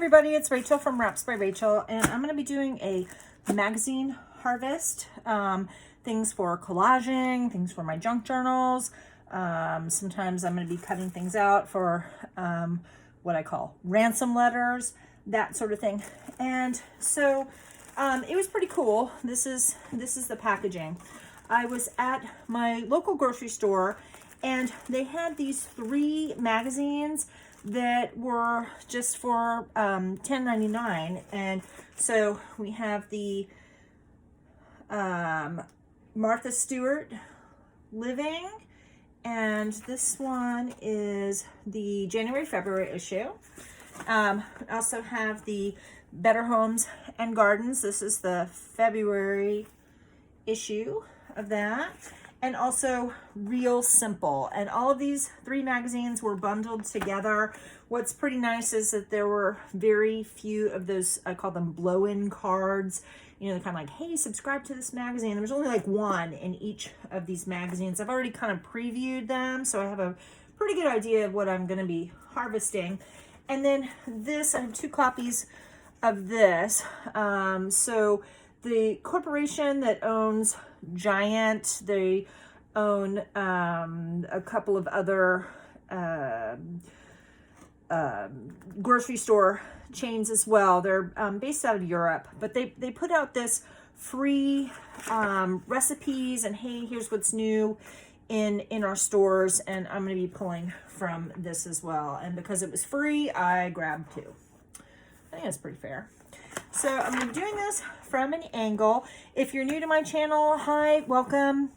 everybody, it's Rachel from Wraps by Rachel, and I'm going to be doing a magazine harvest. Things for collaging, things for my junk journals. Sometimes I'm going to be cutting things out for what I call ransom letters, that sort of thing. And so it was pretty cool. This is the packaging. I was at my local grocery store, and they had these 3 magazines that were just for $10.99. And so we have the Martha Stewart Living, and this one is the January-February issue. I also have the Better Homes and Gardens. This is the February issue of that. And also Real Simple. And all of these 3 magazines were bundled together. What's pretty nice is that there were very few of those, I call them blow-in cards. You know, they're kind of like, hey, subscribe to this magazine. There was only like 1 in each of these magazines. I've already kind of previewed them, so I have a pretty good idea of what I'm going to be harvesting. And then this, I have 2 copies of this. So the corporation that owns Giant, they own a couple of other grocery store chains as well. They're based out of Europe, but they put out this free recipes and hey, here's what's new in our stores, and I'm going to be pulling from this as well. And because it was free, I grabbed 2. I think that's pretty fair. So I'm going to be doing this from an angle. If you're new to my channel, hi, welcome.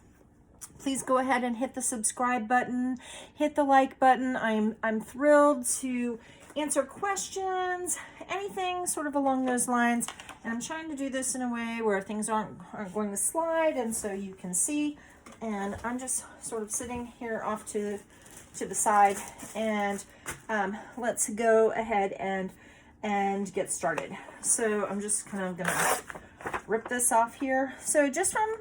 Please go ahead and hit the subscribe button, hit the like button. I'm thrilled to answer questions, anything sort of along those lines. And I'm trying to do this in a way where things aren't going to slide, and so you can see. And I'm just sort of sitting here off to the side, and let's go ahead and get started. So I'm just kind of gonna rip this off here. So just from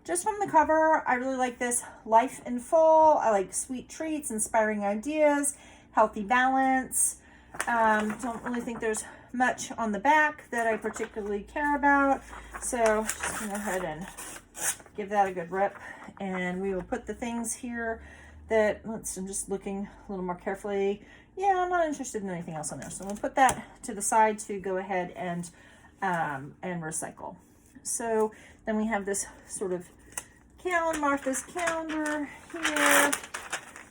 the cover, I really like this Life in Full. I like sweet treats, inspiring ideas, healthy balance. Don't really think there's much on the back that I particularly care about. So just gonna go ahead and give that a good rip. And we will put the things here that, I'm just looking a little more carefully. Yeah, I'm not interested in anything else on there. So we'll put that to the side to go ahead and recycle. So then we have this sort of Martha's calendar here,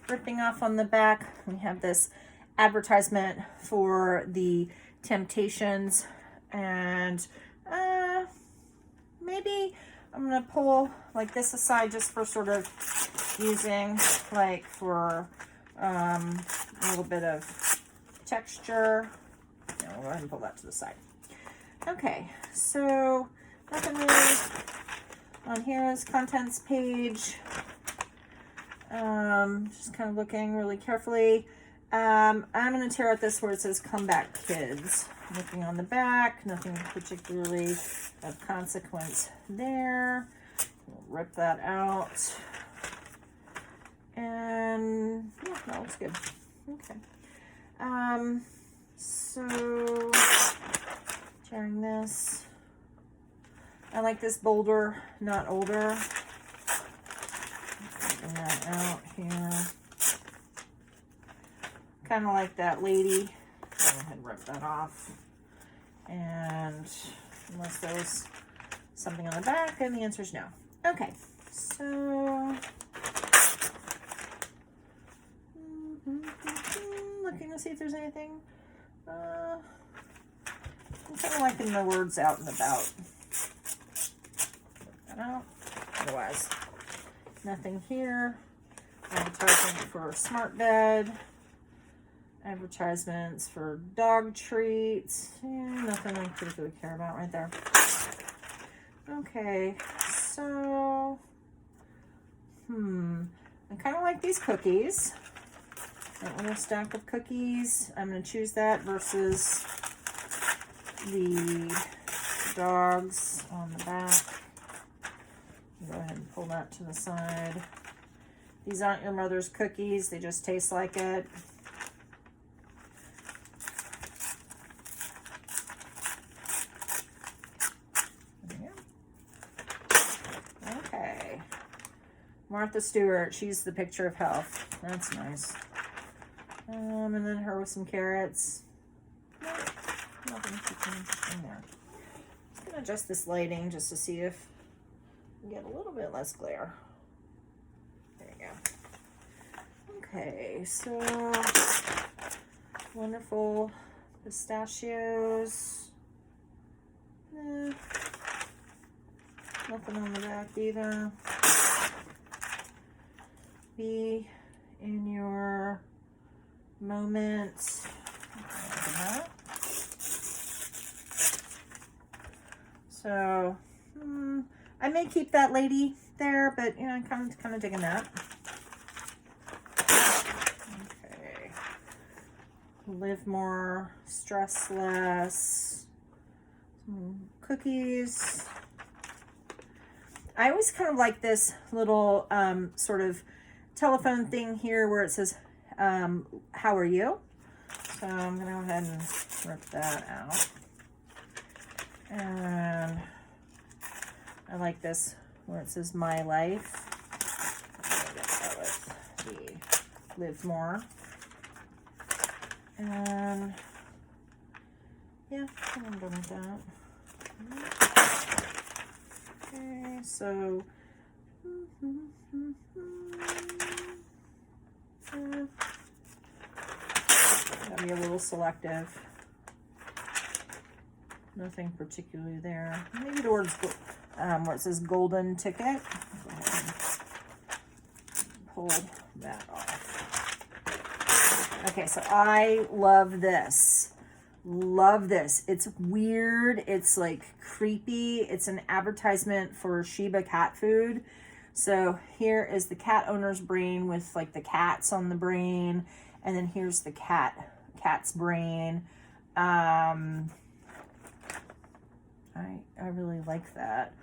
ripping off on the back. We have this advertisement for the Temptations, and maybe I'm gonna pull like this aside just for sort of using like for a little bit of texture. Yeah, we'll go ahead and pull that to the side. Okay, so nothing really on here is contents page. Just kind of looking really carefully. I'm going to tear out this where it says "Come Back Kids." Looking on the back, nothing particularly of consequence there. We'll rip that out. And yeah, that looks good. Okay. So tearing this. I like this bolder, not older. Taking that out here. Kind of like that lady. Go ahead and rip that off. And unless there's something on the back, and the answer is no. Okay, so looking to see if there's anything. I'm kind of liking the words out and about. Out. Otherwise, nothing here. Advertisement for Smart Bed. Advertisements for dog treats. Nothing I particularly care about right there. Okay, so I kind of like these cookies. That little stack of cookies. I'm going to choose that versus the dogs on the back. Go ahead and pull that to the side. These aren't your mother's cookies. They just taste like it. Martha Stewart, she's the picture of health. That's nice. And then her with some carrots. Nothing in there. I'm gonna adjust this lighting just to see if we get a little bit less glare. There you go. Okay, so wonderful pistachios. Nothing on the back either. Be in your moment. So I may keep that lady there, but you know, I'm kind of digging that. Okay. Live more, stress less. Some cookies. I always kind of like this little sort of telephone thing here where it says, how are you? So I'm going to go ahead and rip that out. And I like this where it says my life. I guess that would be live more. And yeah, I'm done with that. Okay, so gotta be a little selective. Nothing particularly there. Maybe towards where it says golden ticket. Go ahead and pull that off. Okay, so I love this. Love this. It's weird. It's like creepy. It's an advertisement for Shiba cat food. So here is the cat owner's brain with like the cats on the brain. And then here's the cat's brain. I really like that.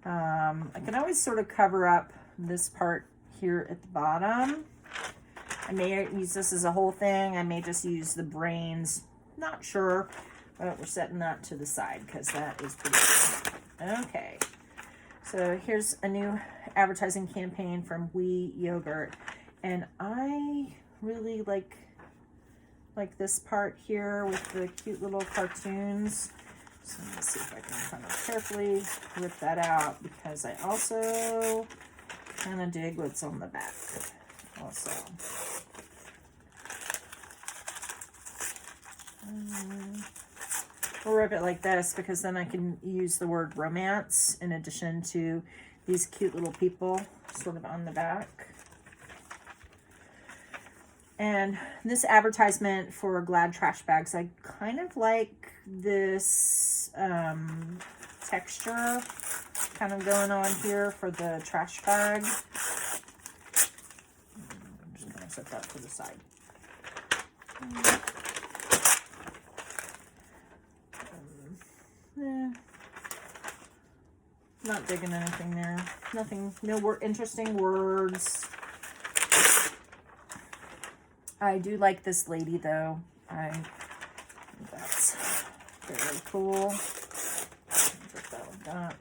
I can always sort of cover up this part here at the bottom. I may use this as a whole thing. I may just use the brains. Not sure, but we're setting that to the side because that is pretty cool. Okay, so here's a new advertising campaign from We Yogurt, and I really like this part here with the cute little cartoons. So let me see if I can kind of carefully rip that out because I also kind of dig what's on the back also. We'll rip it like this because then I can use the word romance in addition to these cute little people sort of on the back. And this advertisement for Glad trash bags, I kind of like this texture kind of going on here for the trash bag. I'm just going to set that to the side. Not digging anything there. Nothing, no interesting words. I do like this lady though. I think that's very cool. Put that with that.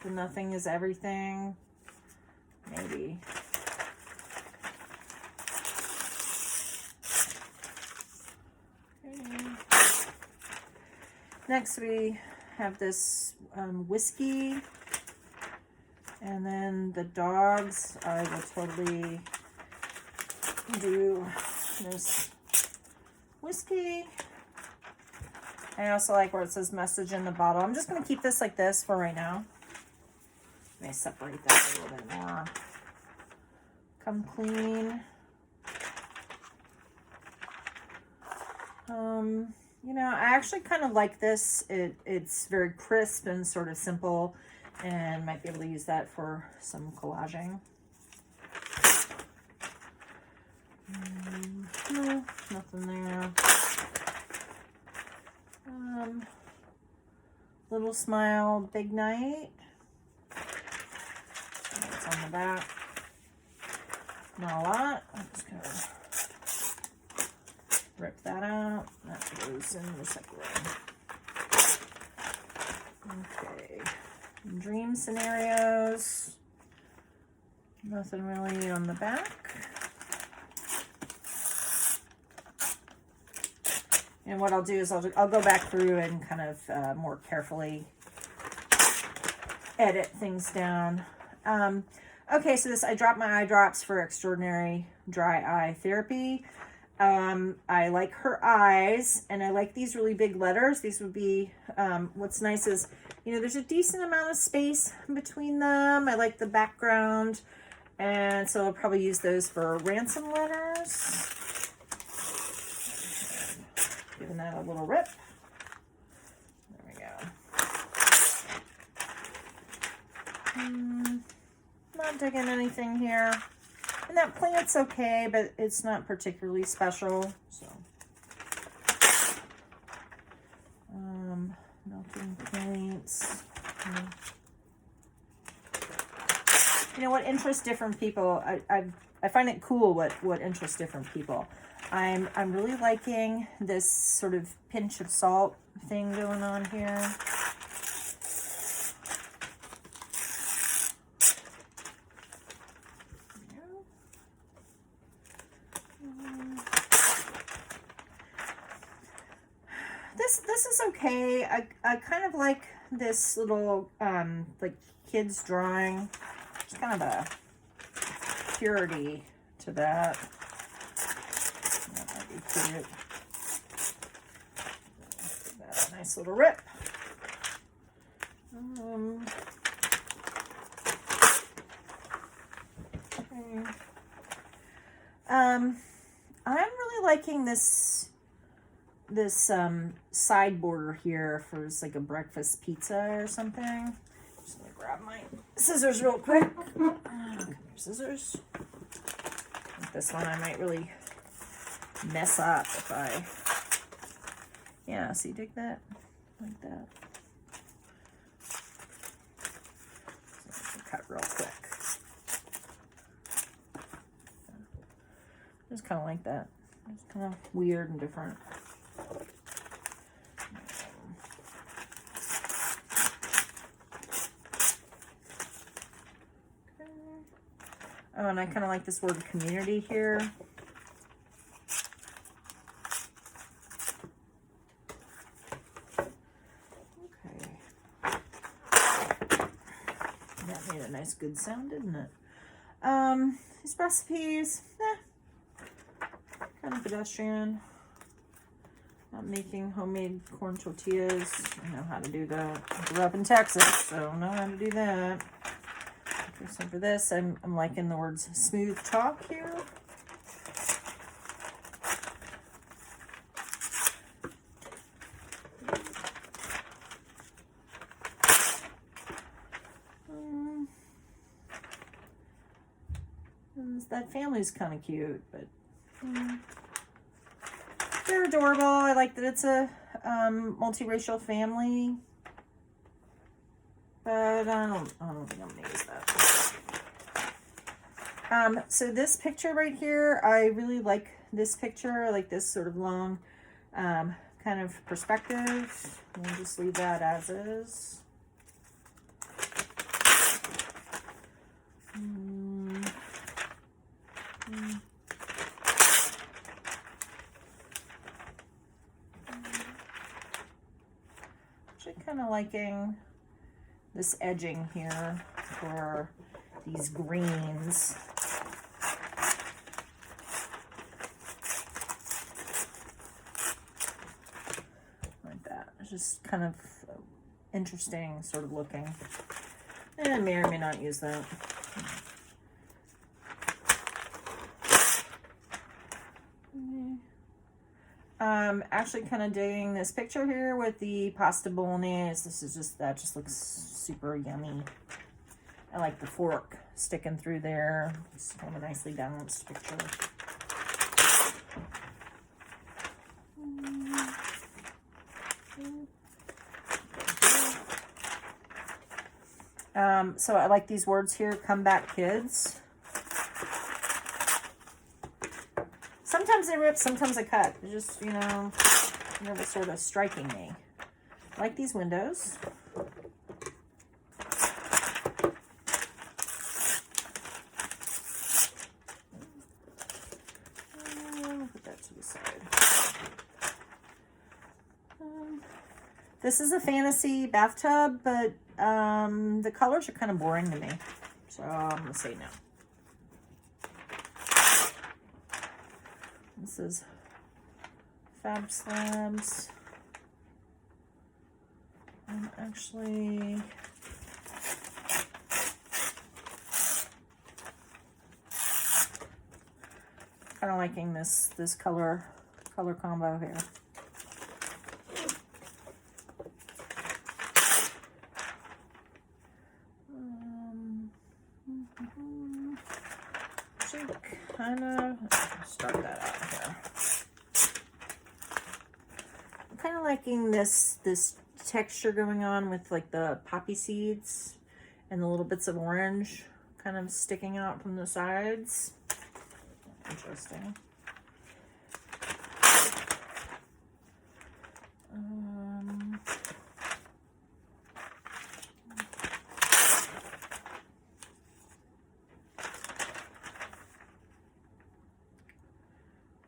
The nothing is everything. Maybe. Next we have this whiskey, and then the dogs, I will totally do this whiskey. I also like where it says message in the bottle. I'm just going to keep this like this for right now. Let me separate that a little bit more. Come clean. You know, I actually kind of like this. It's very crisp and sort of simple, and might be able to use that for some collaging. No, nothing there. Little smile, big night. That's on the back. Not a lot. I'm just gonna rip that out. That goes in the second row. Okay. Dream scenarios. Nothing really on the back. And what I'll do is I'll go back through and kind of more carefully edit things down. Okay, so this, I dropped my eye drops for extraordinary dry eye therapy. I like her eyes, and I like these really big letters. These would be, what's nice is, you know, there's a decent amount of space between them. I like the background, and so I'll probably use those for ransom letters. Giving that a little rip. There we go. Not digging anything here. And that plant's okay, but it's not particularly special. So, melting paints. You know what interests different people? I find it cool what interests different people. I'm really liking this sort of pinch of salt thing going on here. This is okay. I kind of like this little like kids drawing. There's kind of a purity to that. That might be cute. That's a nice little rip. Okay. I'm really liking this side border here for just like a breakfast pizza or something. Just gonna grab my scissors real quick. Come here, scissors. This one I might really mess up if I, yeah, so you dig that? Like that. So cut real quick. Just kind of like that. It's kind of weird and different. Oh, and I kind of like this word community here. Okay. That made a nice good sound, didn't it? These recipes, kind of pedestrian. Not making homemade corn tortillas. I know how to do that. I grew up in Texas, so I know how to do that. Okay, so for this, I'm liking the words smooth talk here. That family's kind of cute, but they're adorable. I like that it's a multiracial family, but I don't think I'm gonna use that. So this picture right here, I really like this picture. I like this sort of long kind of perspective. We'll just leave that as is. Actually kind of liking this edging here for these greens. Like that. It's just kind of interesting sort of looking. And I may or may not use that. Actually kind of digging this picture here with the pasta bolognese. This is just, that just looks super yummy. I like the fork sticking through there. It's kind of a nicely balanced picture. So I like these words here, comeback kids. Sometimes I rip, sometimes I cut. It's just, you know, what's sort of striking me. I like these windows. side. This is a fantasy bathtub, but the colors are kind of boring to me. So I'm going to say no. This is Fab Slabs. I'm actually kind of liking this color combo here. Kind of start that out here. I'm kind of liking this texture going on with like the poppy seeds and the little bits of orange kind of sticking out from the sides. Interesting.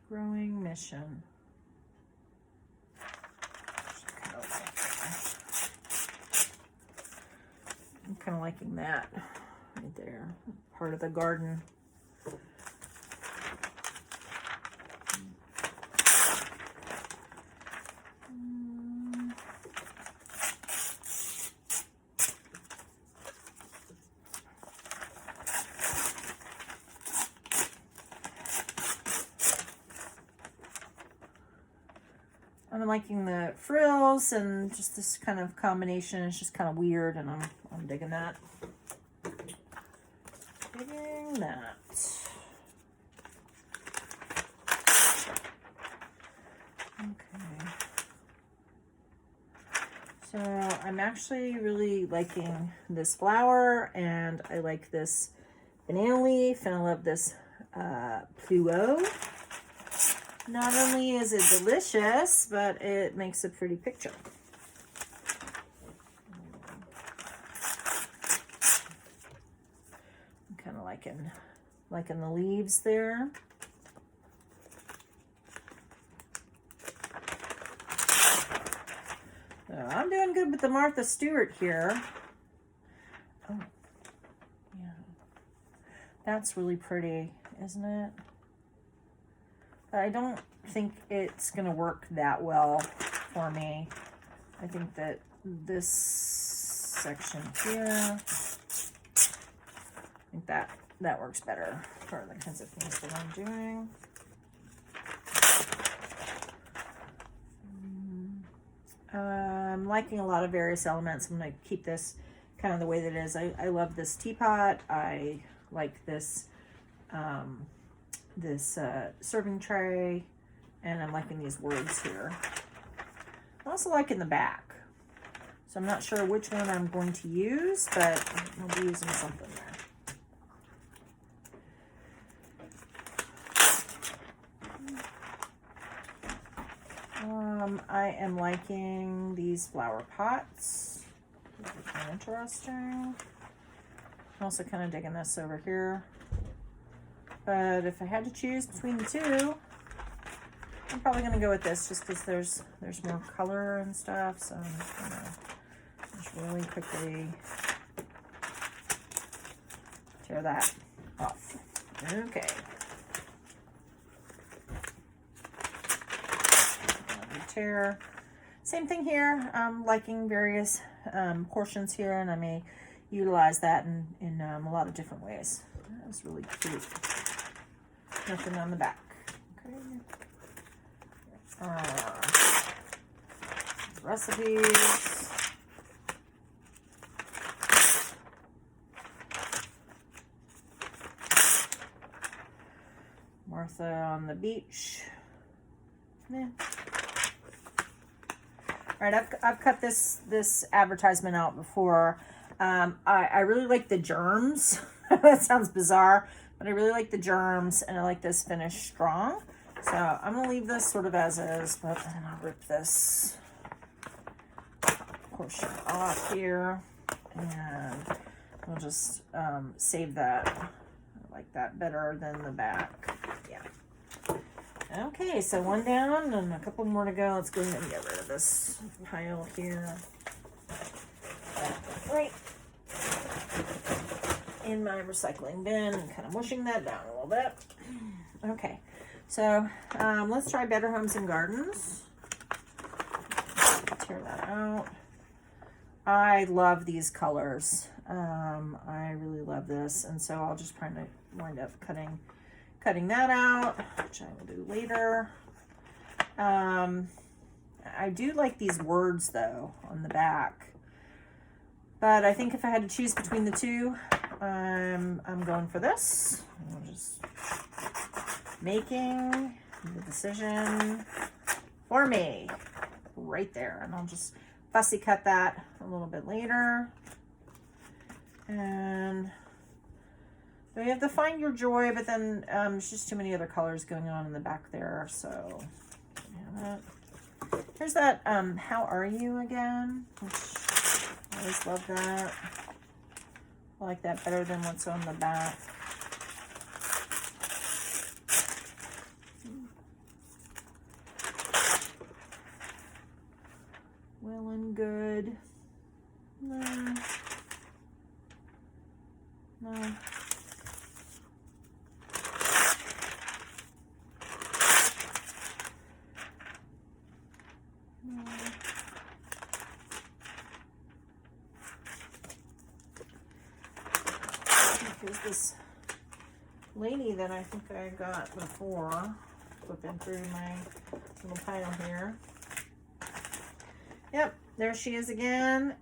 Growing Mission. I'm kind of liking that right there, part of the garden. I'm liking the frills and just this kind of combination. It's just kind of weird, and I'm digging that. Digging that. Okay. So I'm actually really liking this flower, and I like this banana leaf, and I love this pluot. Not only is it delicious, but it makes a pretty picture. I'm kind of liking the leaves there. So I'm doing good with the Martha Stewart here. Oh, yeah. That's really pretty, isn't it? I don't think it's going to work that well for me. I think that this section here, I think that works better for the kinds of things that I'm doing. I'm liking a lot of various elements. I'm going to keep this kind of the way that it is. I love this teapot. I like this serving tray, and I'm liking these words here. I'm also liking the back, so I'm not sure which one I'm going to use, but I'll be using something there. I am liking these flower pots. These are kind of interesting. I'm also kind of digging this over here. But if I had to choose between the two, I'm probably going to go with this just because there's more color and stuff. So I'm just going to just really quickly tear that off. Okay. Tear. Same thing here. I'm liking various portions here, and I may utilize that in a lot of different ways. That's really cute. Nothing on the back. Okay. Recipes. Martha on the beach. Yeah. All right, I've cut this advertisement out before. I really like the germs. That sounds bizarre, but I really like the germs, and I like this finish strong. So I'm gonna leave this sort of as is, but then I'll rip this portion off here, and we'll just save that. I like that better than the back. Yeah. Okay, so one down and a couple more to go. Let's go ahead and get rid of this pile here. Right in my recycling bin, and kind of mushing that down a little bit. Okay, so let's try Better Homes and Gardens. Tear that out. I love these colors. I really love this, and so I'll just probably wind up cutting that out, which I will do later. I do like these words though on the back, but I think if I had to choose between the two, I'm going for this. I'm just making the decision for me right there, and I'll just fussy cut that a little bit later. And we have the Find Your Joy, but then there's just too many other colors going on in the back there, so yeah, here's that How Are You again, which I always love that. I like that better than what's on the back. Well and good. No. Here's this lady that I think I got before, flipping through my little pile here. Yep, there she is again.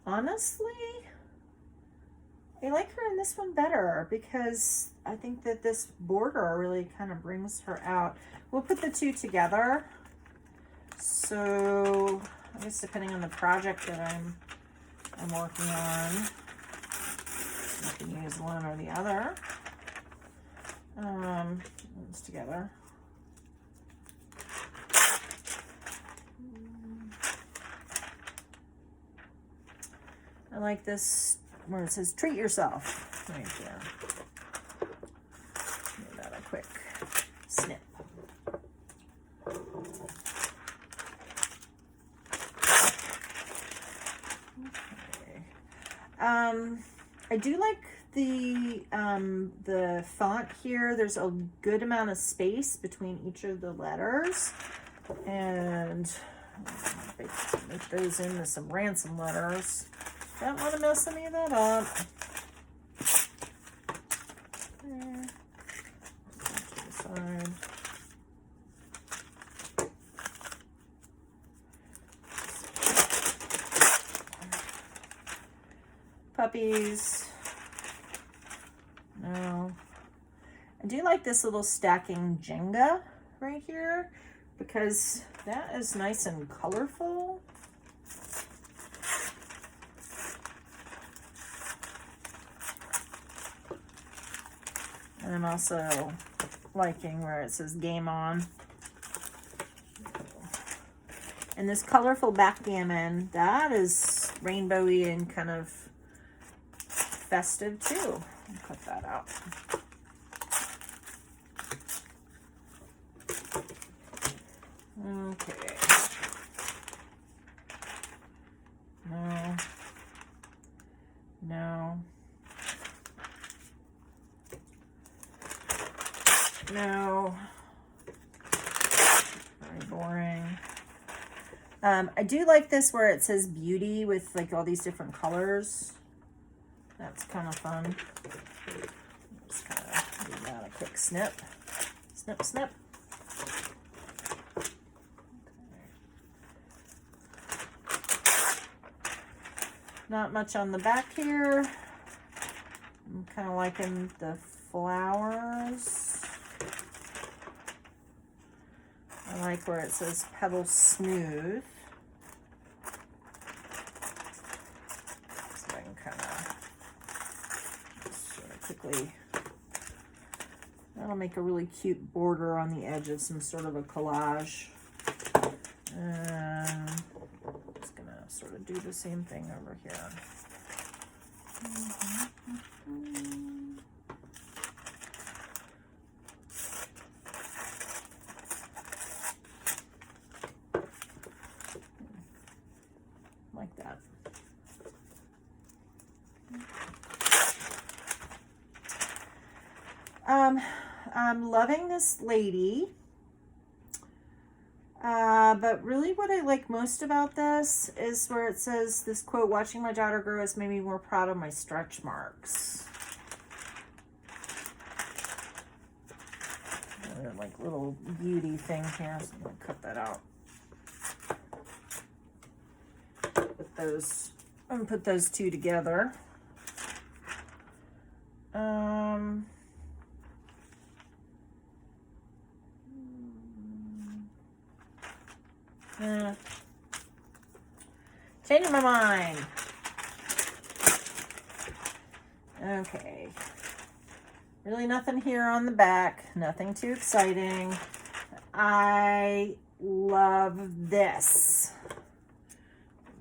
Honestly, I like her in this one better because I think that this border really kind of brings her out. We'll put the two together. So I guess depending on the project that I'm working on, I can use one or the other. It's together. I like this where it says treat yourself right there. Give that a quick snip. Okay. I do like the font here. There's a good amount of space between each of the letters, and make those into some ransom letters. Don't want to mess any of that up. There. To the side. Puppies. No. I do like this little stacking Jenga right here because that is nice and colorful. And I'm also liking where it says game on. And this colorful backgammon, that is rainbowy and kind of festive too. I'll cut that out. Okay. No. No. No. Very boring. I do like this where it says beauty with like all these different colors. That's kind of fun. Just kind of give that a quick snip. Snip, snip. Not much on the back here. I'm kind of liking the flowers. I like where it says Pebble Smooth. So I can kind of just sort of quickly, that'll make a really cute border on the edge of some sort of a collage. And I'm just gonna sort of do the same thing over here. I'm loving this lady. But really what I like most about this is where it says this quote, "Watching my daughter grow has made me more proud of my stretch marks." Like little beauty thing here, so I'm gonna cut that out. Put those, I'm gonna put those two together. Changing my mind. Okay. Really nothing here on the back. Nothing too exciting. I love this.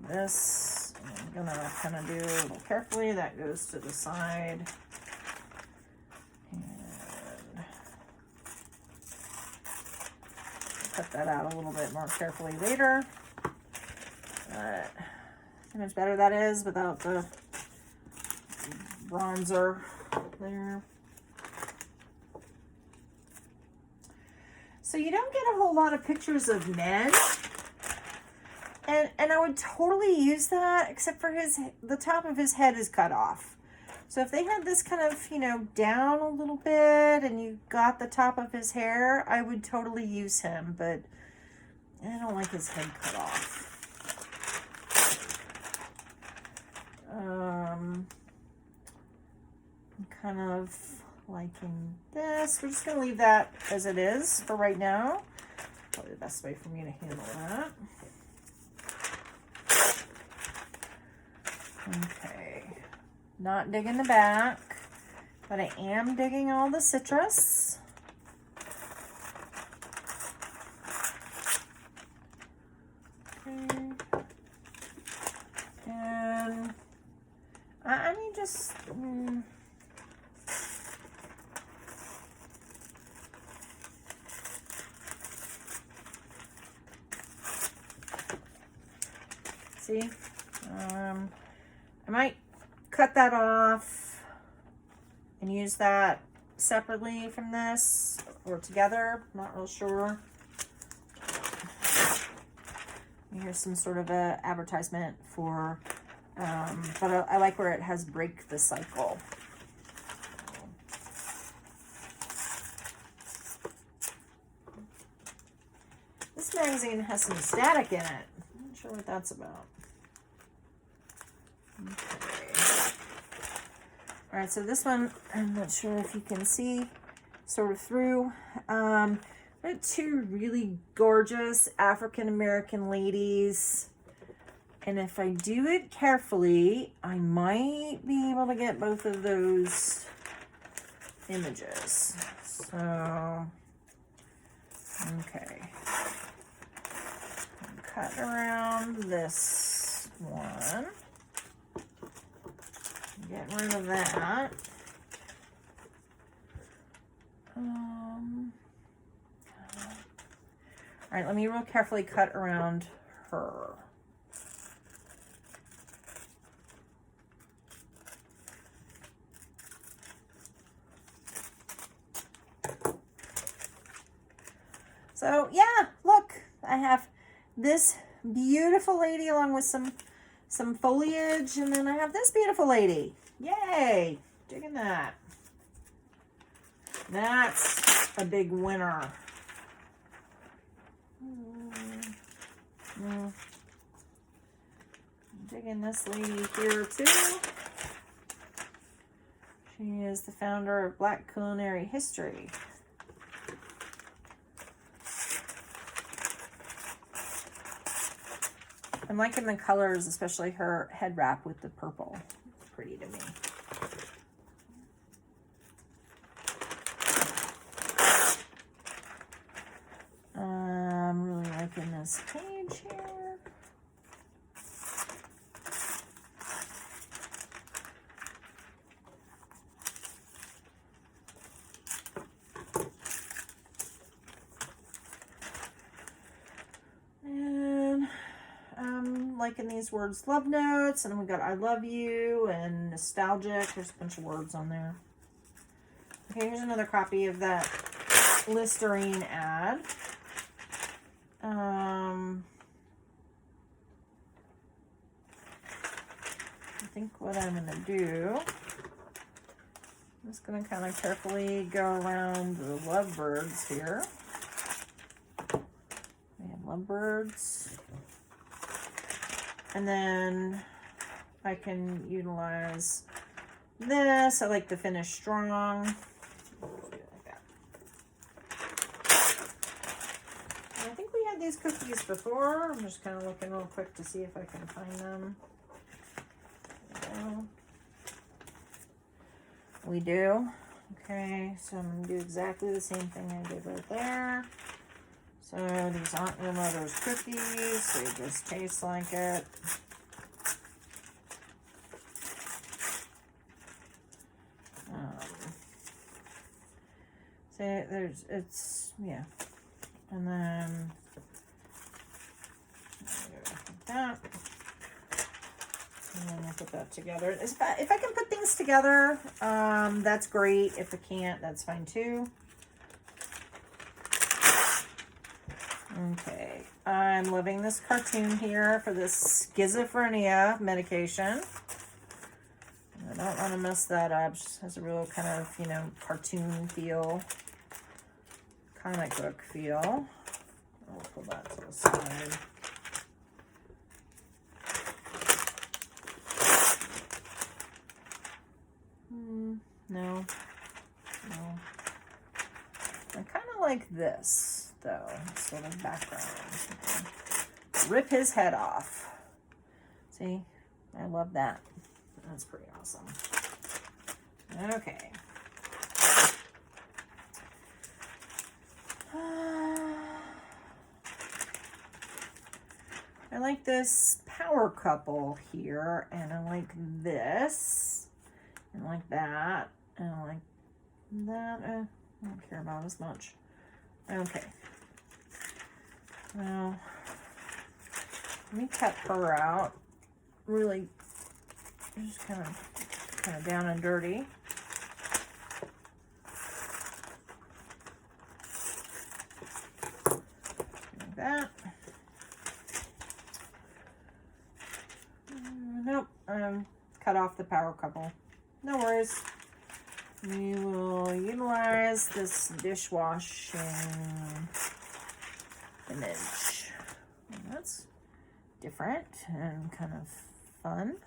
This I'm gonna kind of do a little carefully. That goes to the side. And cut that out a little bit more carefully later. But see how much better that is without the bronzer there. So you don't get a whole lot of pictures of men. And I would totally use that, except for the top of his head is cut off. So if they had this kind of, you know, down a little bit and you got the top of his hair, I would totally use him, but I don't like his head cut off. I'm kind of liking this. We're just going to leave that as it is for right now. Probably the best way for me to handle that. Okay, not digging the back, but I am digging all the citrus. Okay. And I mean, just see, I might cut that off and use that separately from this or together. Not real sure. Here's some sort of a advertisement for, but I like where it has break the cycle. This magazine has some static in it. I'm not sure what that's about. Okay. All right, so this one, I'm not sure if you can see sort of through. I have two really gorgeous African-American ladies. And if I do it carefully, I might be able to get both of those images. So, okay. Cut around this one. Get rid of that. All right, let me real carefully cut around her. So yeah, look, I have this beautiful lady along with some foliage, and then I have this beautiful lady. Yay, digging that. That's a big winner. Digging this lady here too. She is the founder of Black Culinary History. I'm liking the colors, especially her head wrap with the purple. It's pretty to me. I'm really liking this page here. Liking these words, love notes, and we got I love you and nostalgic. There's a bunch of words on there. Okay, here's another copy of that Listerine ad. I think what I'm going to do, I'm just going to kind of carefully go around the lovebirds here. We have lovebirds. And then I can utilize this. I like the finish strong. Like that. And I think we had these cookies before. I'm just kind of looking real quick to see if I can find them. We do. Okay, so I'm going to do exactly the same thing I did right there. So these aren't your mother's cookies. They just taste like it. See, yeah. And then, like that. And then I put that together. If I can put things together, that's great. If I can't, that's fine too. Okay, I'm loving this cartoon here for this schizophrenia medication. I don't want to mess that up. It just has a real kind of, you know, cartoon feel, comic book feel. I'll pull that to the side. No. I kind of like this, though, sort of background. Rip his head off. See? I love that. That's pretty awesome. Okay. I like this power couple here, and I like this, and like that, and I like that. I don't care about as much. Okay. Now, let me cut her out. Really, just kind of down and dirty. Like that. Nope, cut off the power couple. No worries. We will utilize this dishwashing image. And that's different and kind of fun.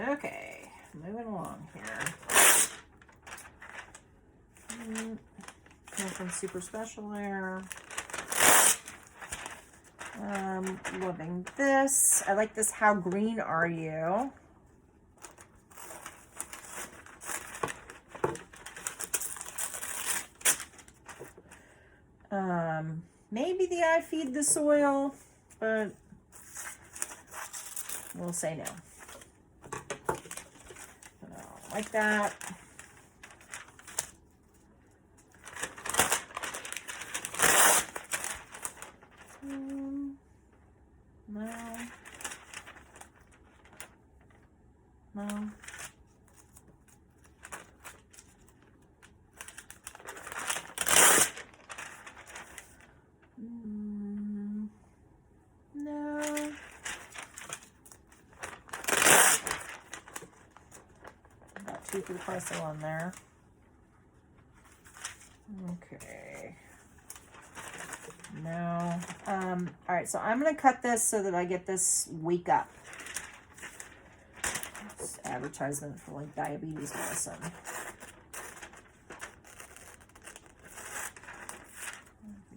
Okay, moving along here. Come from Super Special Air. Loving this. I like this How Green Are You? Maybe the I Feed the Soil, but we'll say no. But I don't like that. No. No. No. Got 2 for the price of 1 there. Okay. No. All right, so I'm going to cut this so that I get this Wake Up. It's advertisement for like diabetes medicine.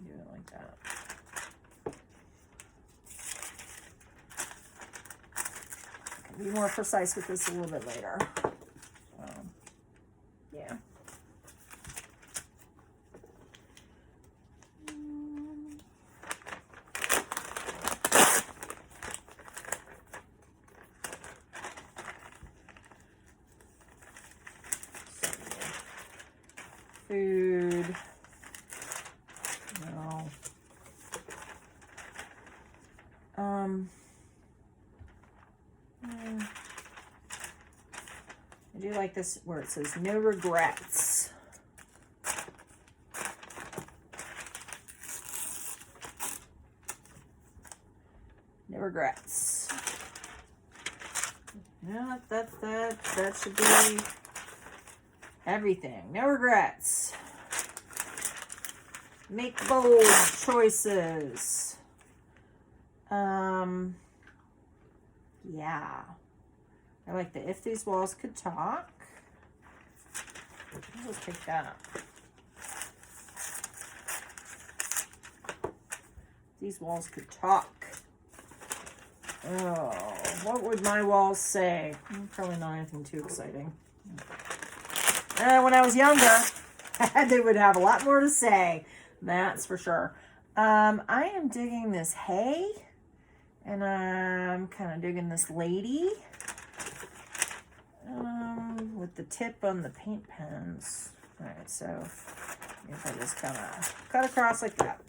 Do it like that. I can be more precise with this a little bit later. Yeah. Food. No. I do do like this where it says no regrets. No regrets. No, that should be everything. No regrets. Make bold choices. Yeah. I like the if these walls could talk. Let's pick that up. These walls could talk. Oh, what would my walls say? Probably not anything too exciting. When I was younger, they would have a lot more to say. That's for sure. I am digging this hay. And I'm kind of digging this lady. With the tip on the paint pens. Alright, so if I just kind of cut across like that.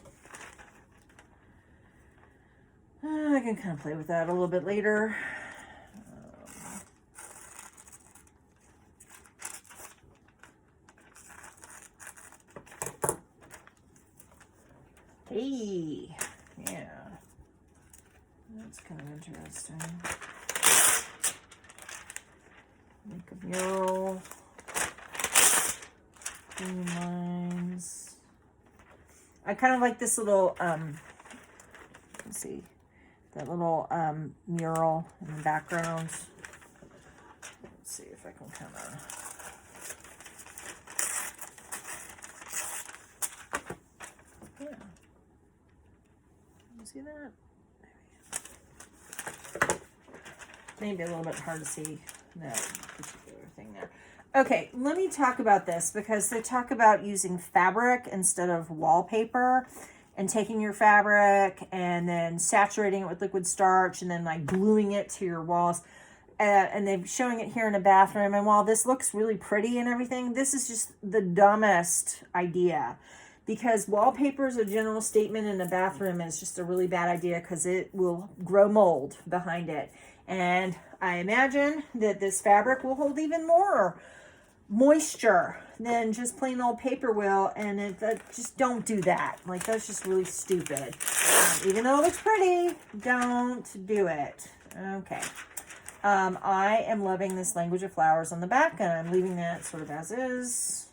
I can kind of play with that a little bit later. Hey, yeah, that's kind of interesting. Make a mural, green lines. I kind of like this little, let's see, that little mural in the background. Let's see if I can kind of. Yeah. You see that? Maybe a little bit hard to see that particular thing there. Okay, let me talk about this because they talk about using fabric instead of wallpaper and taking your fabric and then saturating it with liquid starch and then like gluing it to your walls. And they're showing it here in a bathroom. And while this looks really pretty and everything, this is just the dumbest idea. Because wallpaper is a general statement in a bathroom is just a really bad idea because it will grow mold behind it. And I imagine that this fabric will hold even more moisture than just plain old paper will. And just don't do that. Like, that's just really stupid. Even though it looks pretty, don't do it. Okay. I am loving this language of flowers on the back, and I'm leaving that sort of as is.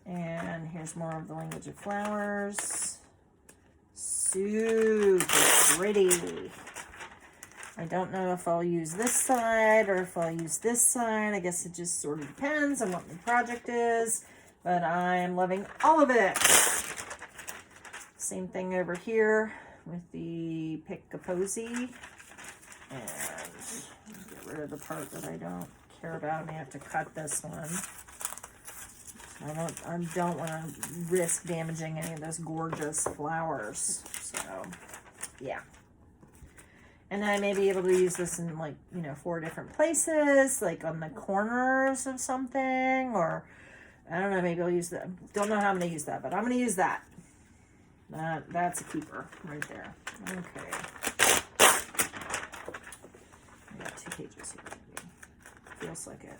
And here's more of the language of flowers. Super pretty. I don't know if I'll use this side or if I'll use this side. I guess it just sort of depends on what the project is. But I am loving all of it. Same thing over here with the Pick a Posy. And get rid of the part that I don't care about. I may have to cut this one. I don't want to risk damaging any of those gorgeous flowers. So, yeah. And I may be able to use this in, like, 4 different places, like on the corners of something, or I don't know, maybe I'll use that. Don't know how I'm going to use that, but I'm going to use that. That's a keeper right there. Okay. I got 2 pages here. Maybe. Feels like it.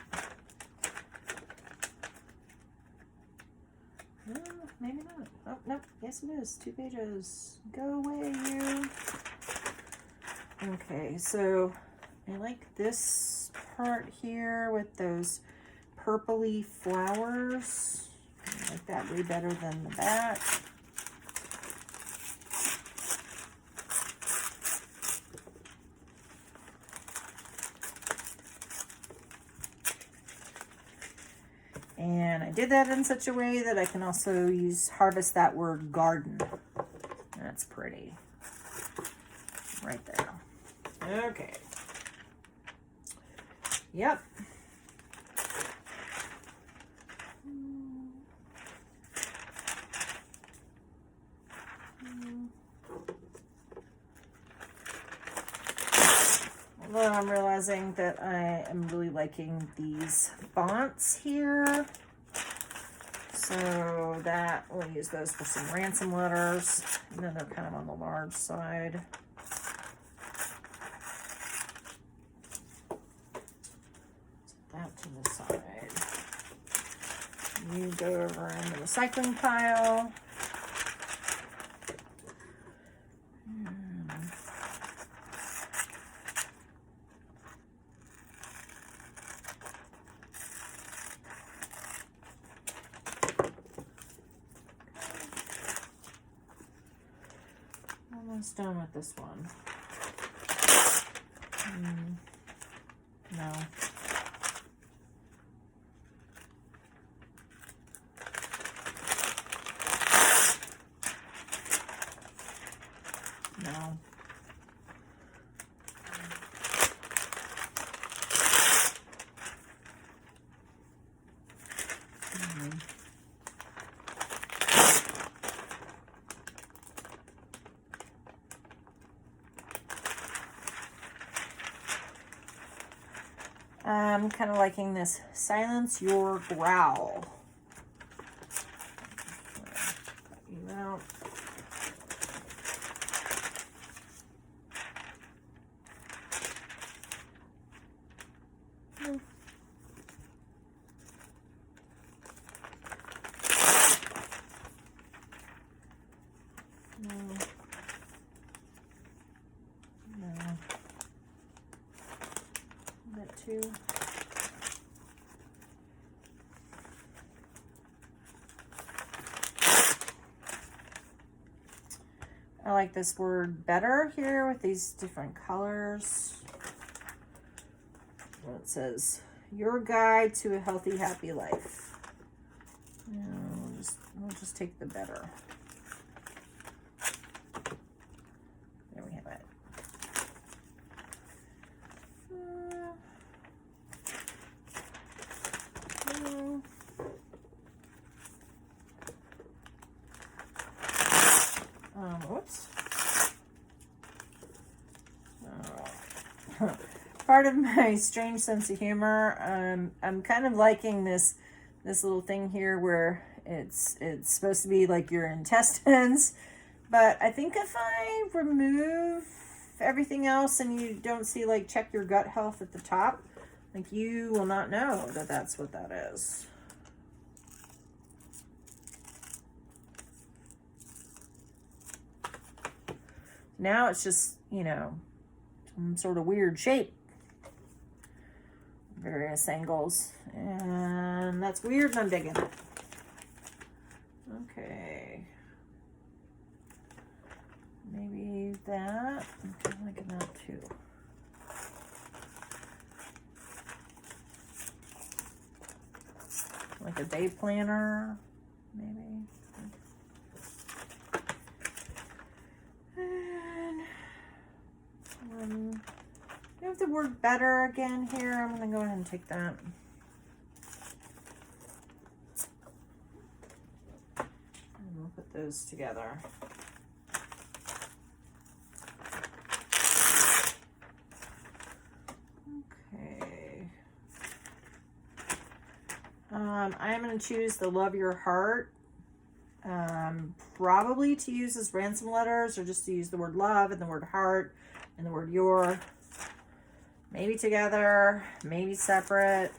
No, maybe not. Oh, no. Yes, it is. 2 pages. Go away, you. Okay, so I like this part here with those purpley flowers. I like that way better than the back. And I did that in such a way that I can also harvest that word garden. That's pretty. Right there. Okay. Yep. Although I'm realizing that I am really liking these fonts here. So that we'll use those for some ransom letters. And then they're kind of on the large side. That to the You go over in the recycling pile. Almost done with this one. No. No. I'm kind of liking this. Silence your growl. Cut you out. Too. I like this word better here with these different colors. It says, your guide to a healthy, happy life. We'll just take the better. There we have it. Whoops. Part of my strange sense of humor, I'm kind of liking this little thing here where it's supposed to be like your intestines, but I think if I remove everything else and you don't see like check your gut health at the top, like you will not know that that's what that is. Now it's just, you know, some sort of weird shape. Various angles. And that's weird and I'm digging it. Okay. Maybe that. I'm kind of liking that too. Like a day planner, maybe. You have the word better again here. I'm going to go ahead and take that. And we'll put those together. Okay. I'm going to choose the Love Your Heart. Probably to use as ransom letters or just to use the word love and the word heart and the word your. Maybe together, maybe separate.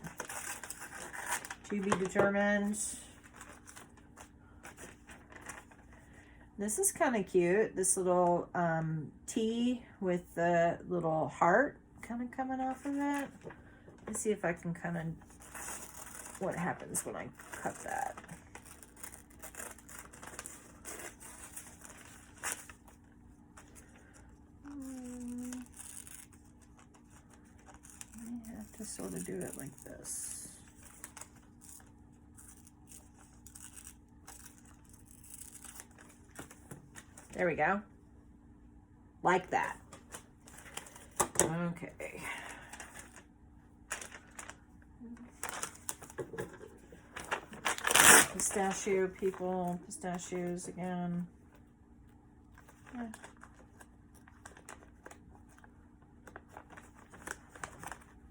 To be determined. This is kind of cute. This little T with the little heart kind of coming off of it. Let's see if I can kind of, what happens when I cut that. I have to sort of do it like this. There we go. Like that. Okay. Pistachio people, pistachios again.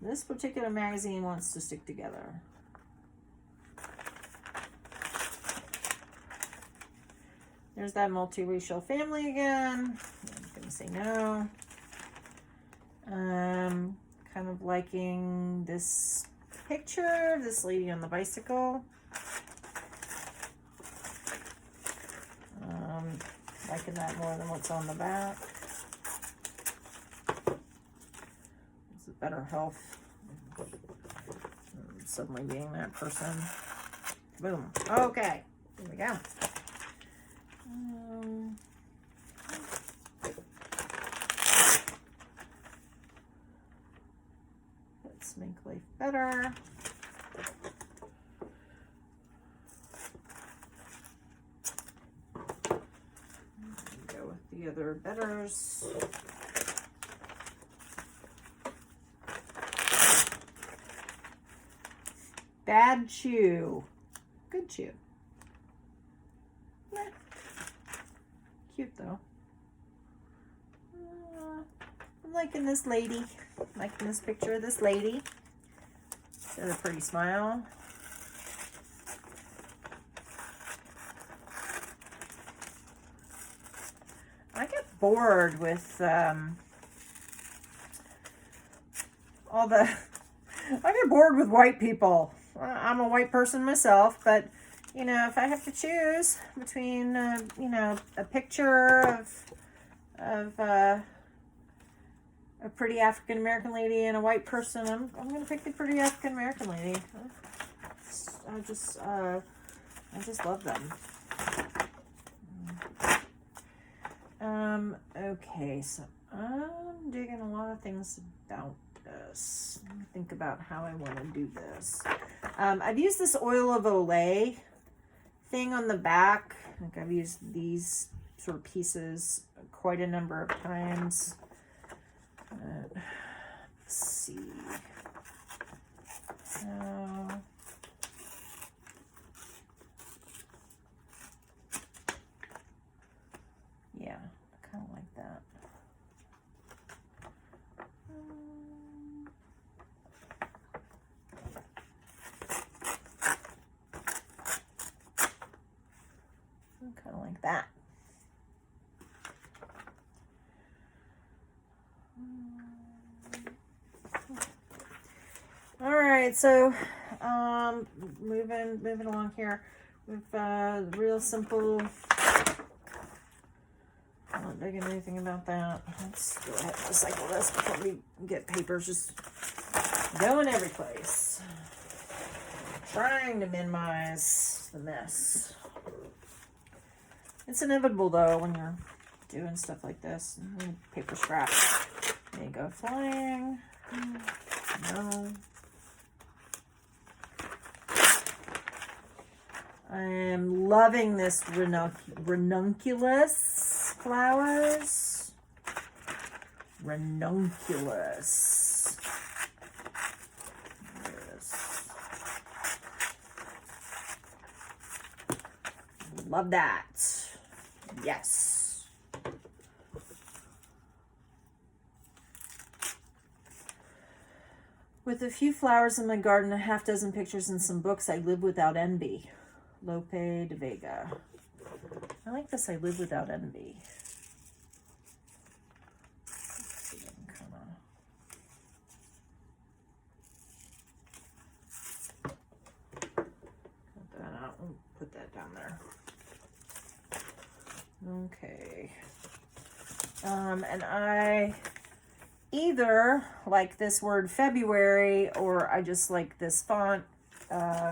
This particular magazine wants to stick together. There's that multiracial family again. I'm gonna say no. Kind of liking this picture of this lady on the bicycle. liking that more than what's on the back. It's a better health. Suddenly being that person. Boom. Okay. Here we go. Let's make life better. Go with the other betters. Bad chew. Good chew. Yeah. Cute though. I'm liking this lady. Liking this picture of this lady. She has a pretty smile. I get bored with I get bored with white people. I'm a white person myself, but you know, if I have to choose between you know, a picture of a pretty African American lady and a white person, I'm gonna pick the pretty African American lady. I just love them. Okay, so I'm digging a lot of things about this. Let me think about how I want to do this. I've used this oil of Olay thing on the back. I think I've used these sort of pieces quite a number of times. Let's see. So, yeah, kind of like that. Kind of like that. All right, so moving along here with real simple. I'm not digging anything about that. Let's go ahead and recycle this before we get papers just going every place. Trying to minimize the mess. It's inevitable though when you're doing stuff like this. Paper scraps. They go flying. No. I am loving this ranunculus flowers. Ranunculus. There it is. Love that. Yes. With a few flowers in my garden, a half dozen pictures and some books, I live without envy. Lope de Vega. I like this, I live without envy. Let's see, cut that out and put that down there. Okay. And I either like this word February or I just like this font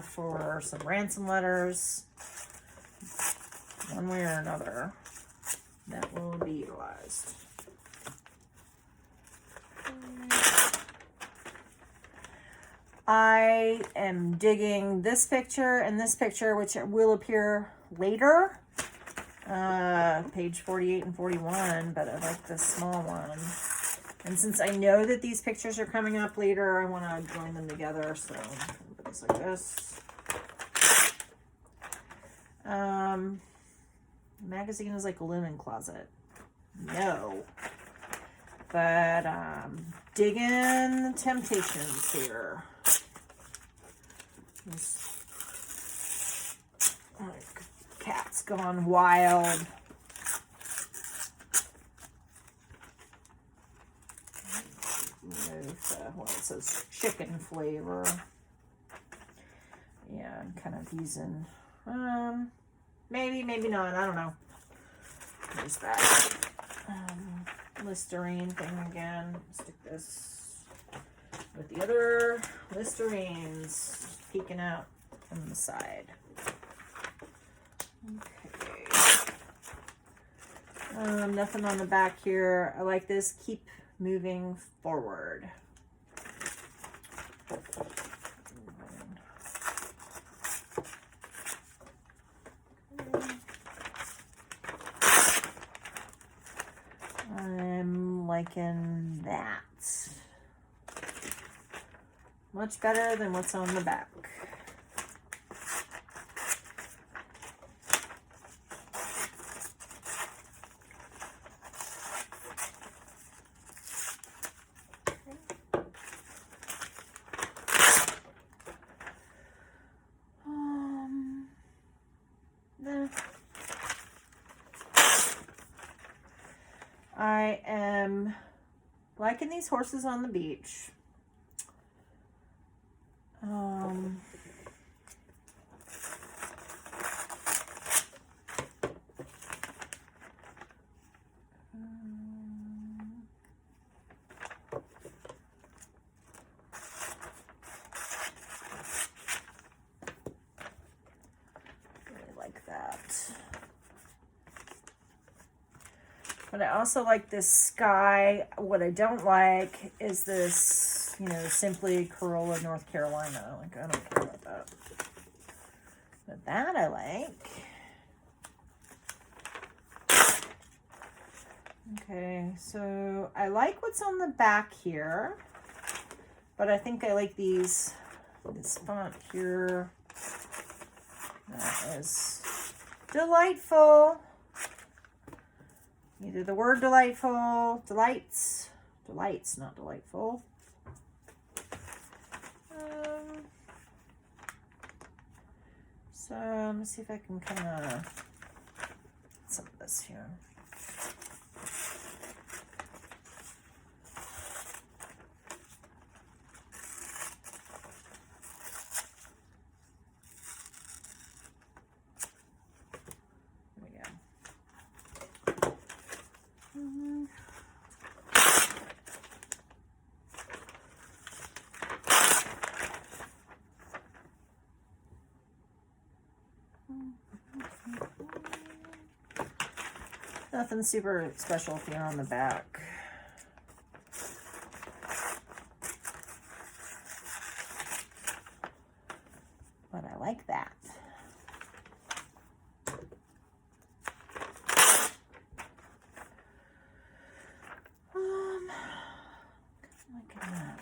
for some ransom letters. One way or another, that will be utilized. I am digging this picture and this picture, which will appear later. Page 48 and 41, but I like this small one. And since I know that these pictures are coming up later, I want to join them together, so put this like this. Magazine is like a linen closet. No. But digging the temptations here. This, cat's gone wild. With, well, it says chicken flavor. Yeah, I'm kind of using, maybe not, I don't know. There's that Listerine thing again. Stick this with the other Listerines peeking out from the side. Okay. Nothing on the back here. I like this. Keep moving forward. I'm liking that. Much better than what's on the back. I am liking these horses on the beach. Really like that. But I also like this sky. What I don't like is this, you know, simply Corolla, North Carolina. Like, I don't care about that. But that I like. Okay, so I like what's on the back here. But I think I like this font here. That is delightful. Either the word delightful, delights, not delightful. So let me see if I can kind of get some of this here. Nothing super special here on the back. But I like that. Look at that.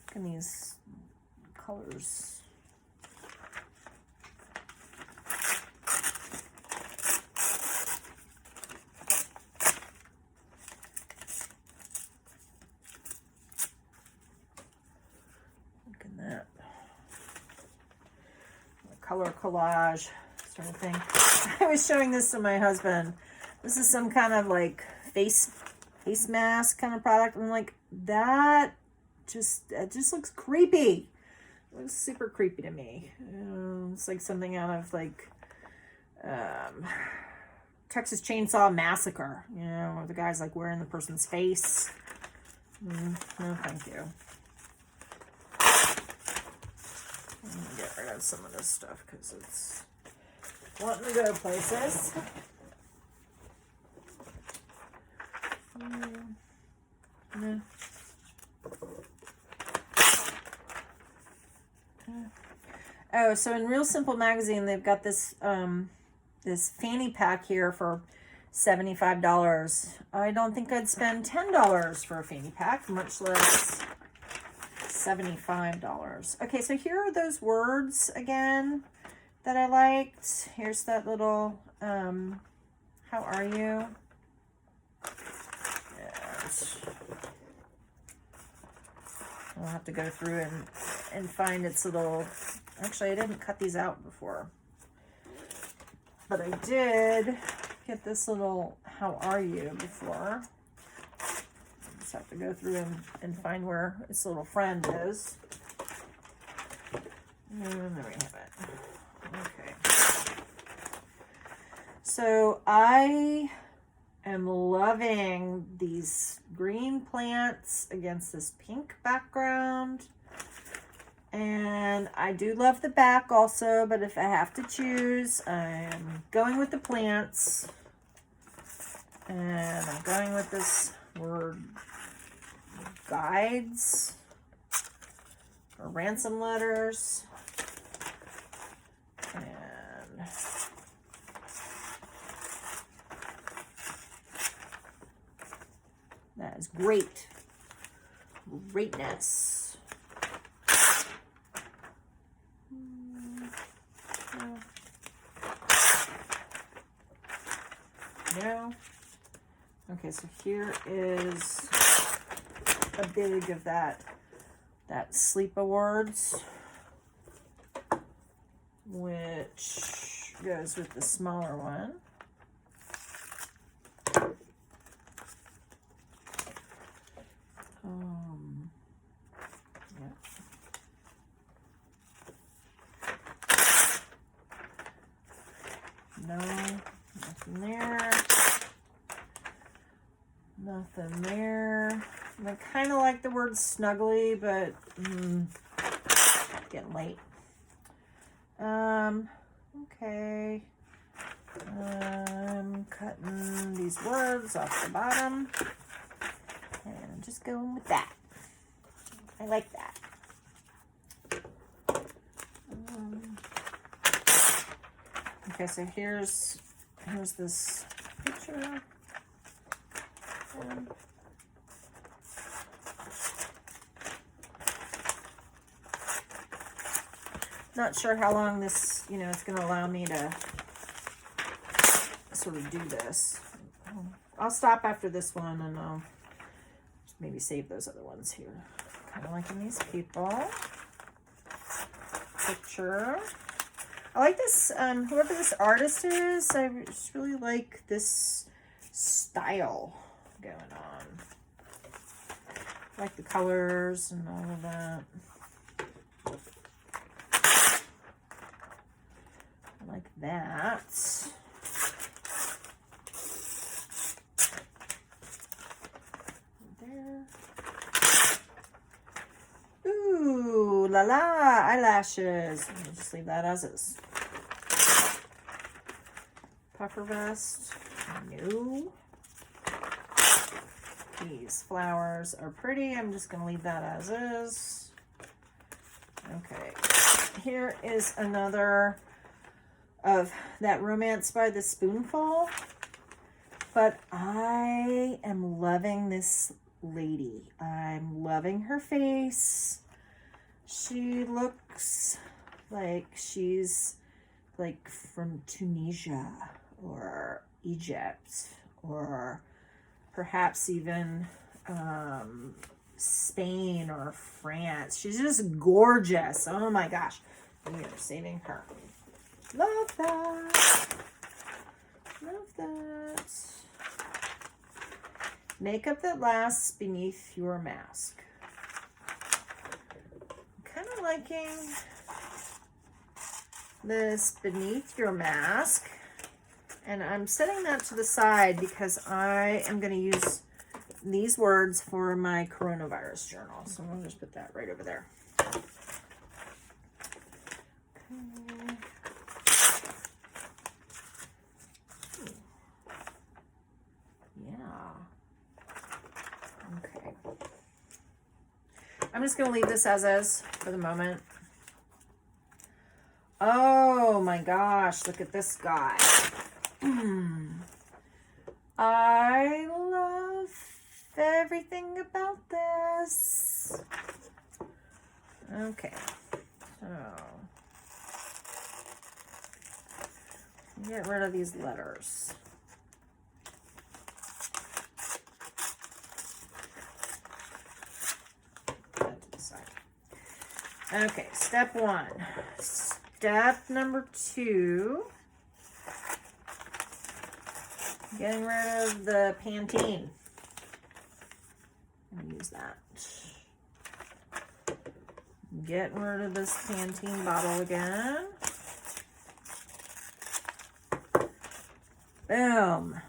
Look at these colors. Color collage sort of thing. I was showing this to my husband. This is some kind of like face mask kind of product. I'm like, it just looks creepy. It looks super creepy to me. It's like something out of like Texas Chainsaw Massacre, you know, where the guy's like wearing the person's face. No, thank you. Get rid of some of this stuff because it's wanting to go places. Oh, so in Real Simple magazine, they've got this this fanny pack here for $75. I don't think I'd spend $10 for a fanny pack, much less $75. Okay, so here are those words again that I liked. Here's that little, how are you? Yes. I'll have to go through and find its little, actually I didn't cut these out before, but I did get this little how are you before. Just have to go through and find where its little friend is. And there we have it. Okay. So I am loving these green plants against this pink background. And I do love the back also, but if I have to choose, I'm going with the plants. And I'm going with this word guides or ransom letters. And that is great. Greatness. No. Okay, so here is a big of that Sleep Awards, which goes with the smaller one. Yeah. No, nothing there. Nothing there. I kind of like the word snuggly, but getting late. Okay. I'm cutting these words off the bottom. And I'm just going with that. I like that. Okay, so here's this picture. Not sure how long this, it's going to allow me to sort of do this. I'll stop after this one and I'll just maybe save those other ones here. Kind of liking these people. Picture. I like this, whoever this artist is, I just really like this style going on. I like the colors and all of that. I like that. There. Ooh, la la, eyelashes. I'll just leave that as is. Puffer vest. No. These flowers are pretty. I'm just going to leave that as is. Okay. Here is another of that Romance by the Spoonful. But I am loving this lady. I'm loving her face. She looks like she's like from Tunisia or Egypt or perhaps even Spain or France. She's just gorgeous. Oh my gosh. We are saving her. Love that. Love that. Makeup that lasts beneath your mask. I'm kind of liking this beneath your mask. And I'm setting that to the side because I am going to use these words for my coronavirus journal. So I'm going to just put that right over there. Okay. Yeah. Okay. I'm just going to leave this as is for the moment. Oh my gosh, look at this guy. I love everything about this. Okay, so get rid of these letters. That to the side. Okay, step one. Step number 2. Getting rid of the Pantene. I'm gonna use that. Getting rid of this Pantene bottle again. Boom.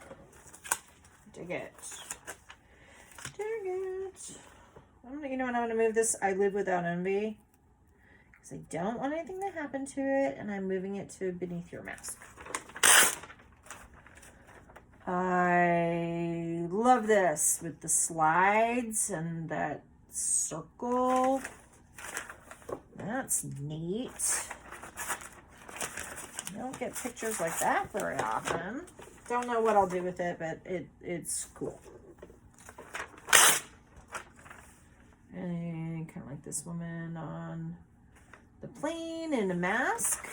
Dig it. Dig it. You know what? I'm going to move this. I live without envy. Because I don't want anything to happen to it. And I'm moving it to beneath your mask. I love this with the slides and that circle. That's neat. You don't get pictures like that very often. Don't know what I'll do with it, but it's cool. And kind of like this woman on the plane in a mask.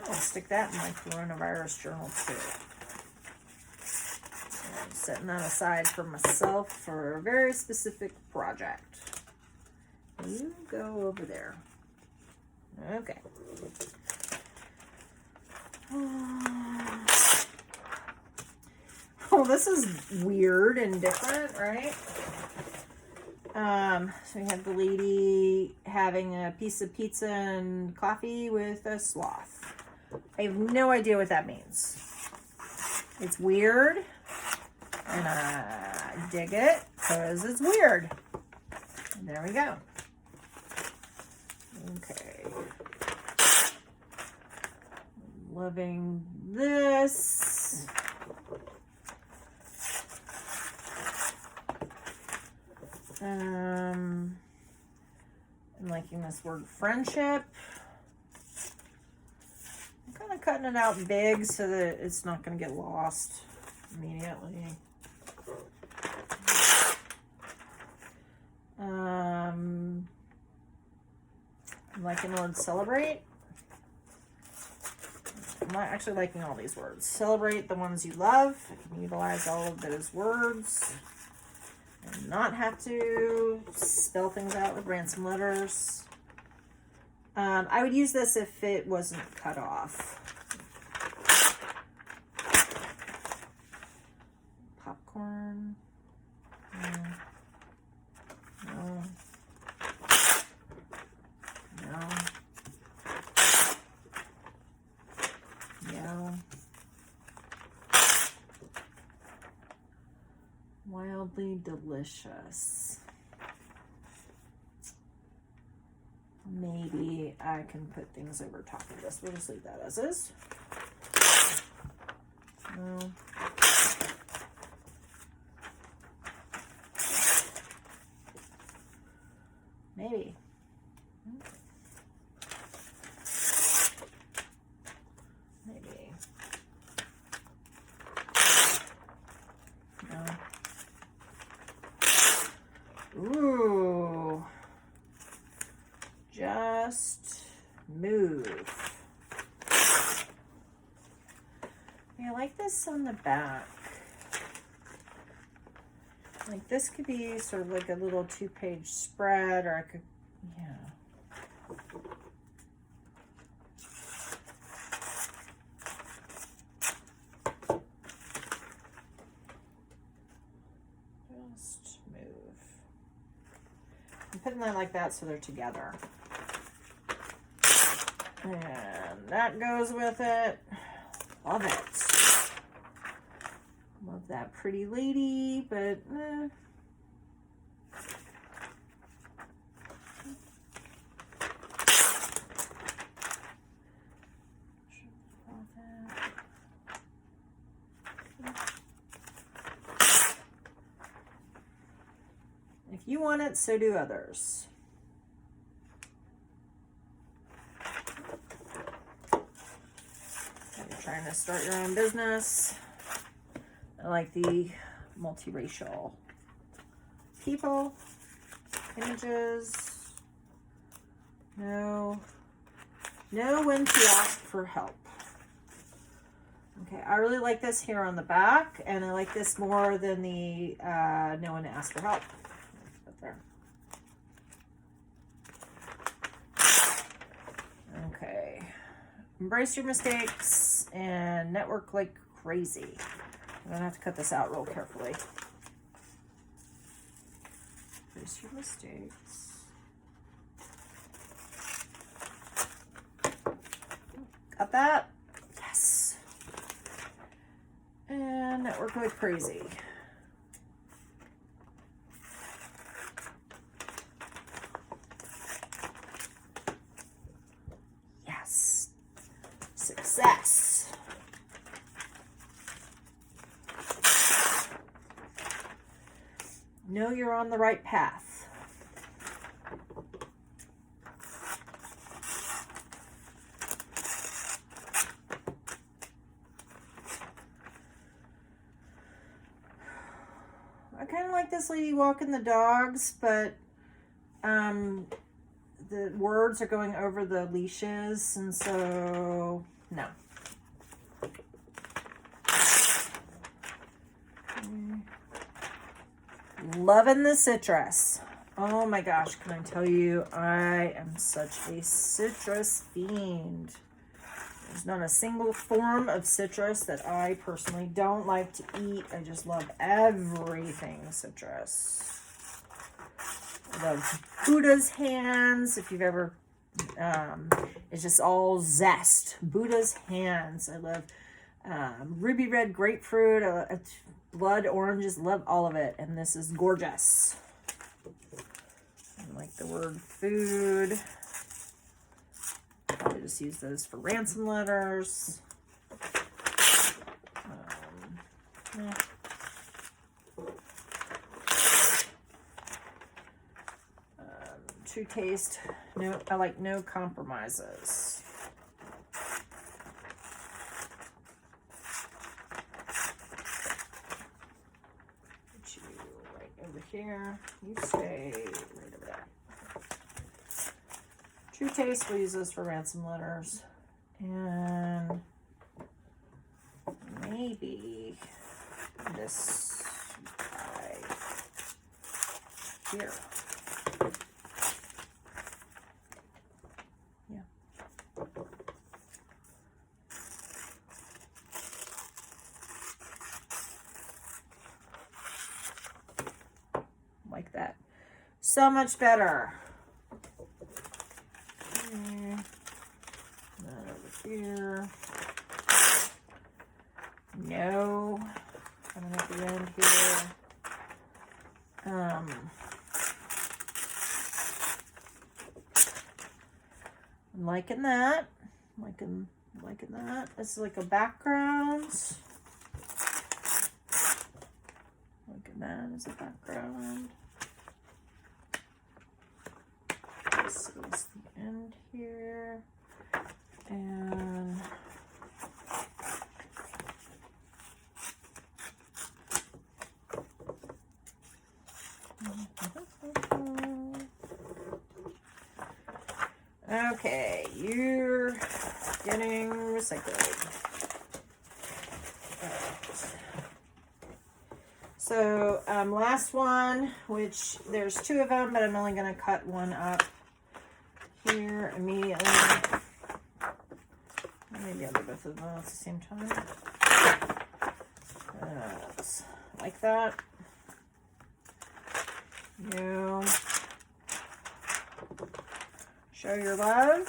I'll stick that in my coronavirus journal too. I'm setting that aside for myself for a very specific project. You go over there. Okay. Oh, this is weird and different, right? So we have the lady having a piece of pizza and coffee with a sloth. I have no idea what that means. It's weird, and I dig it because it's weird. And there we go. Okay. Loving this. I'm liking this word friendship. I'm kind of cutting it out big so that it's not going to get lost immediately. I'm liking the word celebrate. I'm not actually liking all these words. Celebrate the ones you love. I can utilize all of those words and not have to spell things out with ransom letters. I would use this if it wasn't cut off. Popcorn. No. No. No. No. Wildly delicious. Maybe I can put things over top of this. We'll just leave that as is. No. Maybe. Maybe. No. Ooh. Just move. I like this on the back. Like this could be sort of like a little 2-page spread, or I could, yeah. Just move. I'm putting that like that so they're together. And that goes with it. Love it. Love that pretty lady, but if you want it, so do others. Trying to start your own business. I like the multiracial people, images. Know when to ask for help. Okay, I really like this here on the back, and I like this more than the know when to ask for help. Put there. Okay. Embrace your mistakes and network like crazy. I'm gonna have to cut this out real carefully. Embrace your mistakes. Got that? Yes. network like crazy. Yes. Success. Know you're on the right path. I kind of like this lady walking the dogs, but the words are going over the leashes, and so no. Loving the citrus. Oh my gosh, can I tell you, I am such a citrus fiend. There's not a single form of citrus that I personally don't like to eat. I just love everything citrus. I love Buddha's hands. If you've ever, it's just all zest. Buddha's hands. I love ruby red grapefruit. Blood oranges. Love all of it. And this is gorgeous. I like the word food. I just use those for ransom letters. Yeah. True taste. No, I like no compromises. Put you right over here. You stay right over there. True taste, we'll use those for ransom letters. And maybe this guy here. Yeah. Like that. So much better. Here. No. Coming at the end here. I'm liking that. Liking that. It's like a background. Liking that as a background. This is the end here. And okay, you're getting recycled. So last one, which there's two of them, but I'm only going to cut one up here immediately. Maybe I'll do both of them at the same time. Like that. You show your love.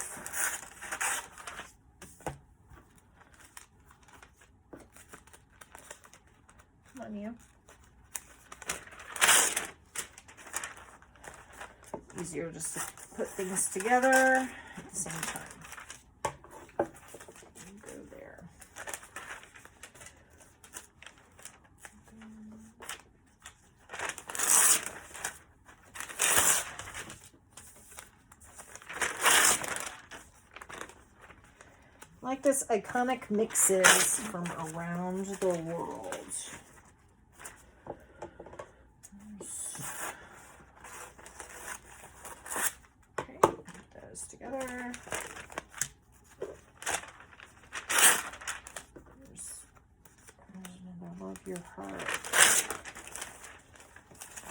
Come on, you. Easier just to put things together at the same time. Like this iconic mixes from around the world. Okay, put those together. There's another love your heart.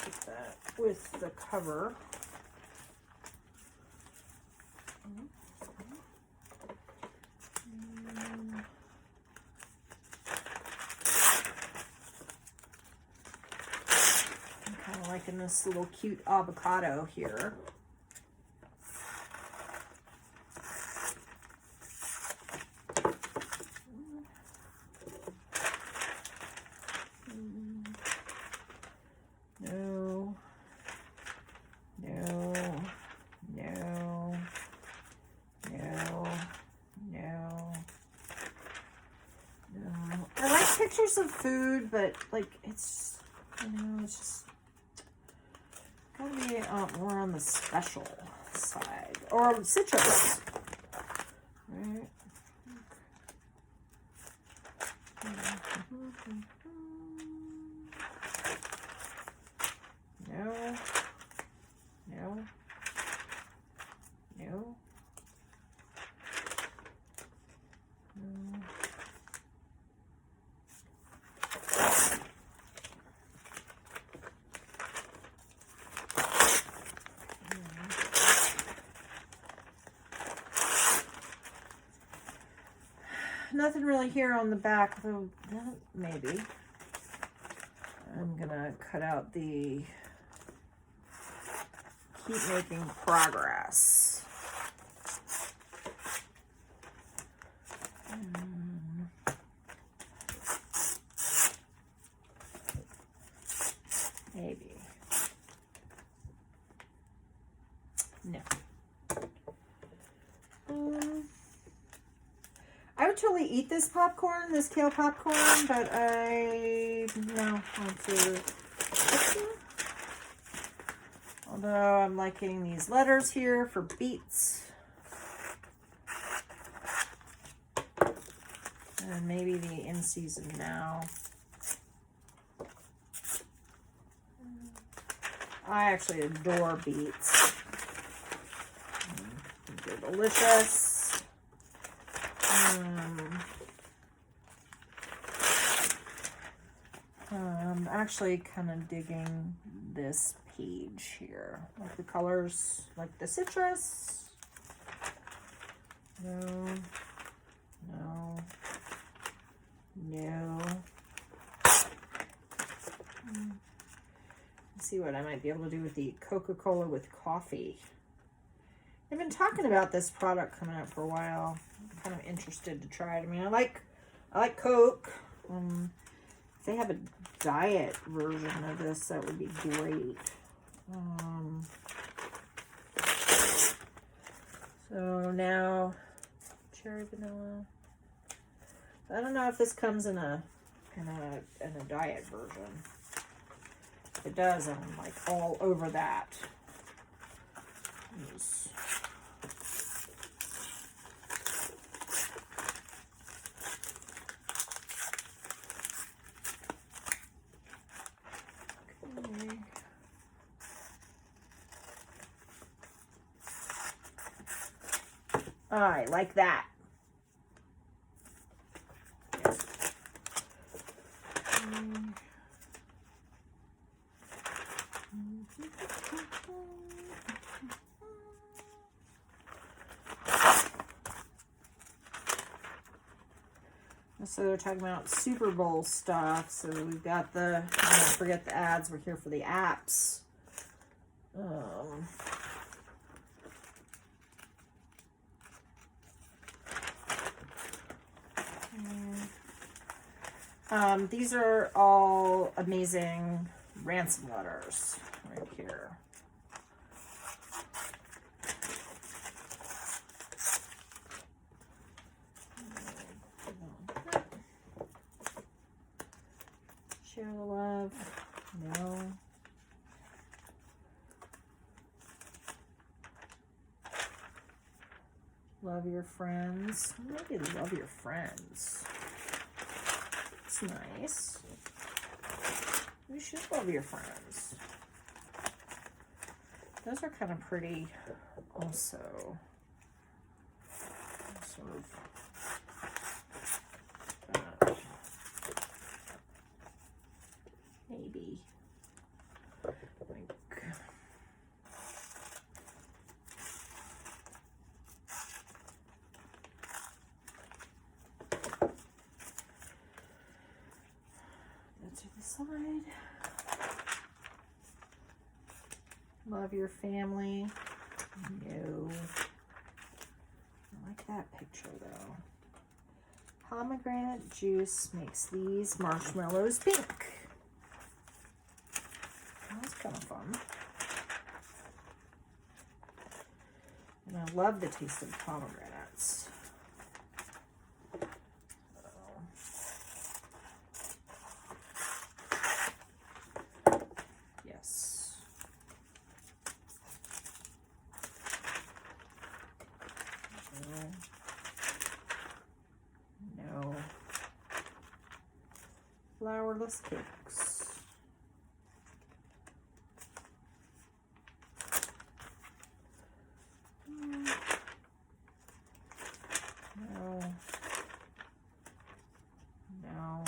Put that with the cover. Liking this little cute avocado here. pictures of food, but like it's, you know, it's just gotta be more on the special side. Or citrus. Right. No. No. No. No. Nothing really here on the back, though. Maybe. I'm gonna cut out the keep making progress. Maybe. No. I would totally eat this popcorn, this kale popcorn, but I no want to. Although I'm liking these letters here for beets. And maybe the in season now. I actually adore beets. They're delicious. I'm actually kind of digging this page here. Like the colors, like the citrus. No. No. No. Let's see what I might be able to do with the Coca-Cola with coffee. I've been talking about this product coming out for a while. I'm kind of interested to try it. I mean, I like Coke. If they have a diet version of this, that would be great. So now, cherry vanilla. I don't know if this comes in a diet version. If it does, I'm like all over that. Yes. Okay. I like that. So they're talking about Super Bowl stuff. So we've got the, don't forget the ads. We're here for the apps. These are all amazing ransom letters right here. Share the love. No. Love your friends. Maybe love your friends. It's nice. You should love your friends. Those are kind of pretty also. Sort of. Maybe. Like. Go to the side. Love your family. No. I like that picture though. Pomegranate juice makes these marshmallows pink. That's kind of fun. And I love the taste of pomegranates. flourless cakes. No. No.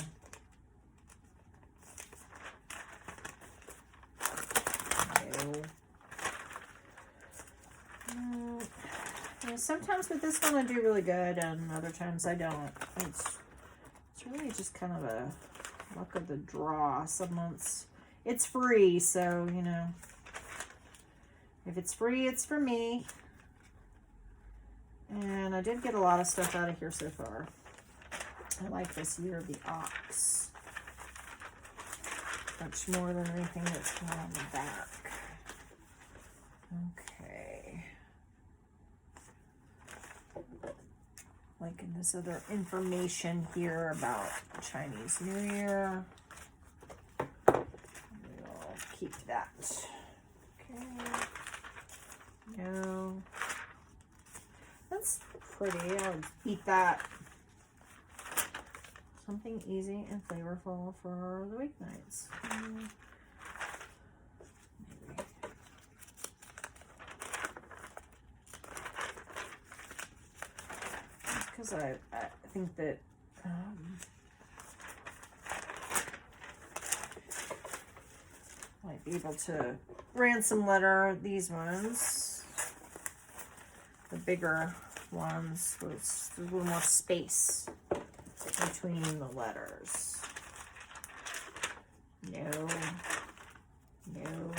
Sometimes with this one I do really good, and other times I don't. It's really just kind of a luck of the draw. Some months it's free, so you know, if it's free, it's for me. And I did get a lot of stuff out of here so far. I like this Year of the Ox much more than anything that's come on the back. Okay. Like in this other information here about Chinese New Year. We'll keep that. Okay. No. That's pretty. I would eat that. Something easy and flavorful for the weeknights. Maybe. Because I think that might be able to ransom letter these ones, the bigger ones, with a little more space between the letters. No, no,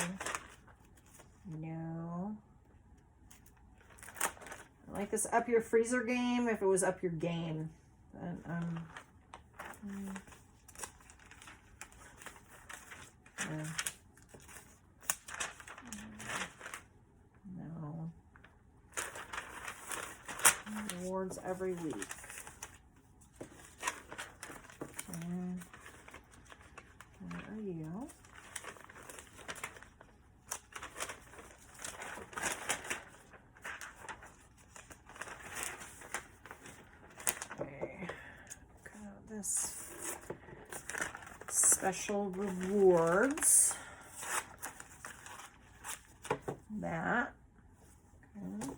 no. I like this up your freezer game if it was up your game. But, yeah. No. Awards every week. And where are you? Okay. Got this special rewards. That. Okay.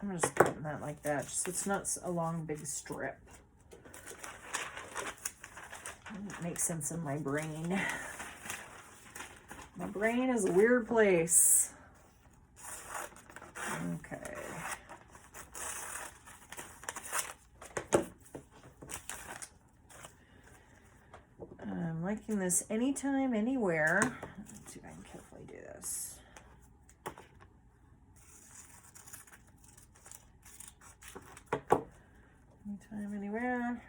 I'm just putting that like that, just so it's not a long, big strip. It makes sense in my brain. My brain is a weird place. Okay. I'm liking this anytime, anywhere. Let's see if I can carefully do this. Anytime, anywhere.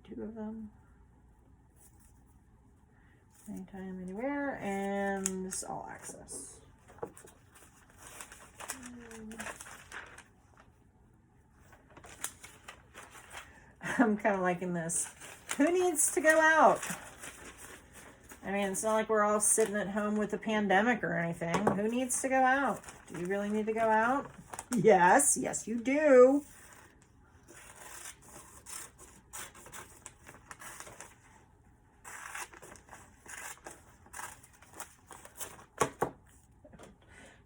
Two of them. Anytime, anywhere, and this all access. I'm kind of liking this. Who needs to go out? I mean, it's not like we're all sitting at home with a pandemic or anything. Who needs to go out? Do you really need to go out? Yes, yes you do.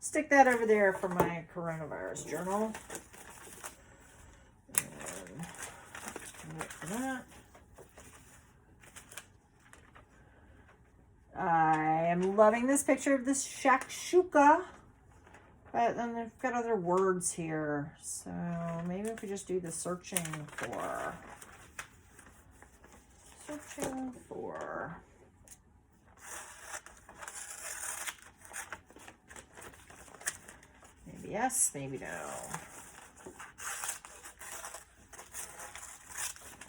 Stick that over there for my coronavirus journal. And wait for that. I am loving this picture of this shakshuka. But then they've got other words here. So maybe if we just do the searching for searching for. Maybe yes, maybe no.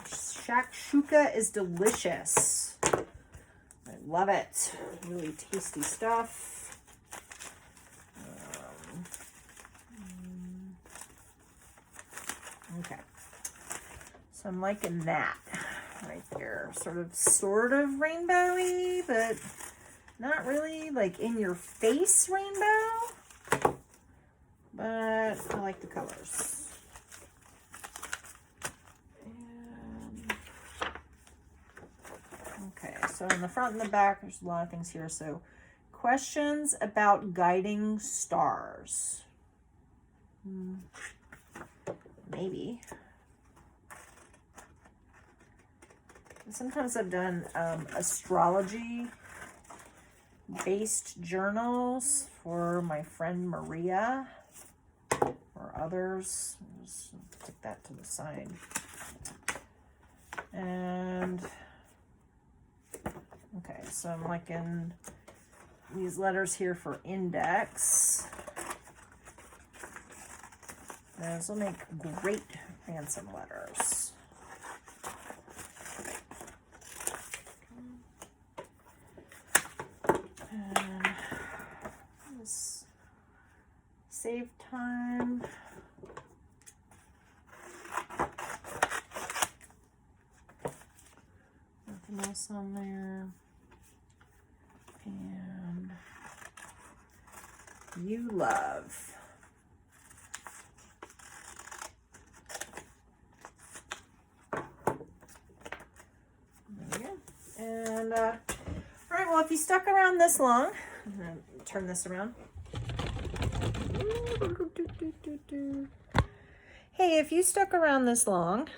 Shakshuka is delicious. I love it. Really tasty stuff. Okay. So I'm liking that right there. Sort of rainbowy, but not really like in your face rainbow. But I like the colors. Okay, so in the front and the back, there's a lot of things here. So, questions about guiding stars. Maybe. Sometimes I've done astrology-based journals for my friend Maria or others. Just stick that to the side. And okay, so I'm liking these letters here for index. Those will make great ransom letters. And this save time. Nothing else on there. And you love. There you go. And all right, well, if you stuck around this long, I'm gonna turn this around. Hey, if you stuck around this long,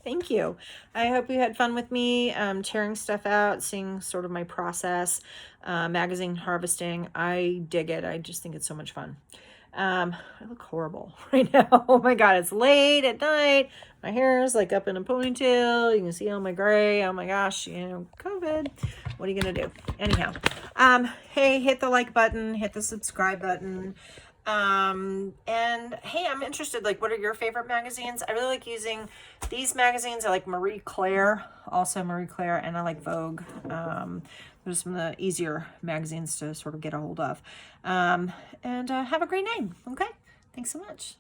thank you. I hope you had fun with me tearing stuff out, seeing sort of my process, magazine harvesting. I dig it. I just think it's so much fun. I look horrible right now. Oh my God, it's late at night. My hair is like up in a ponytail. You can see all my gray. Oh my gosh, you know, COVID. What are you going to do? Anyhow, hey, hit the like button, hit the subscribe button. And hey, I'm interested, like, what are your favorite magazines? I really like using these magazines. I like Marie Claire, and I like Vogue. Those are some of the easier magazines to sort of get a hold of. And have a great night. Okay. Thanks so much.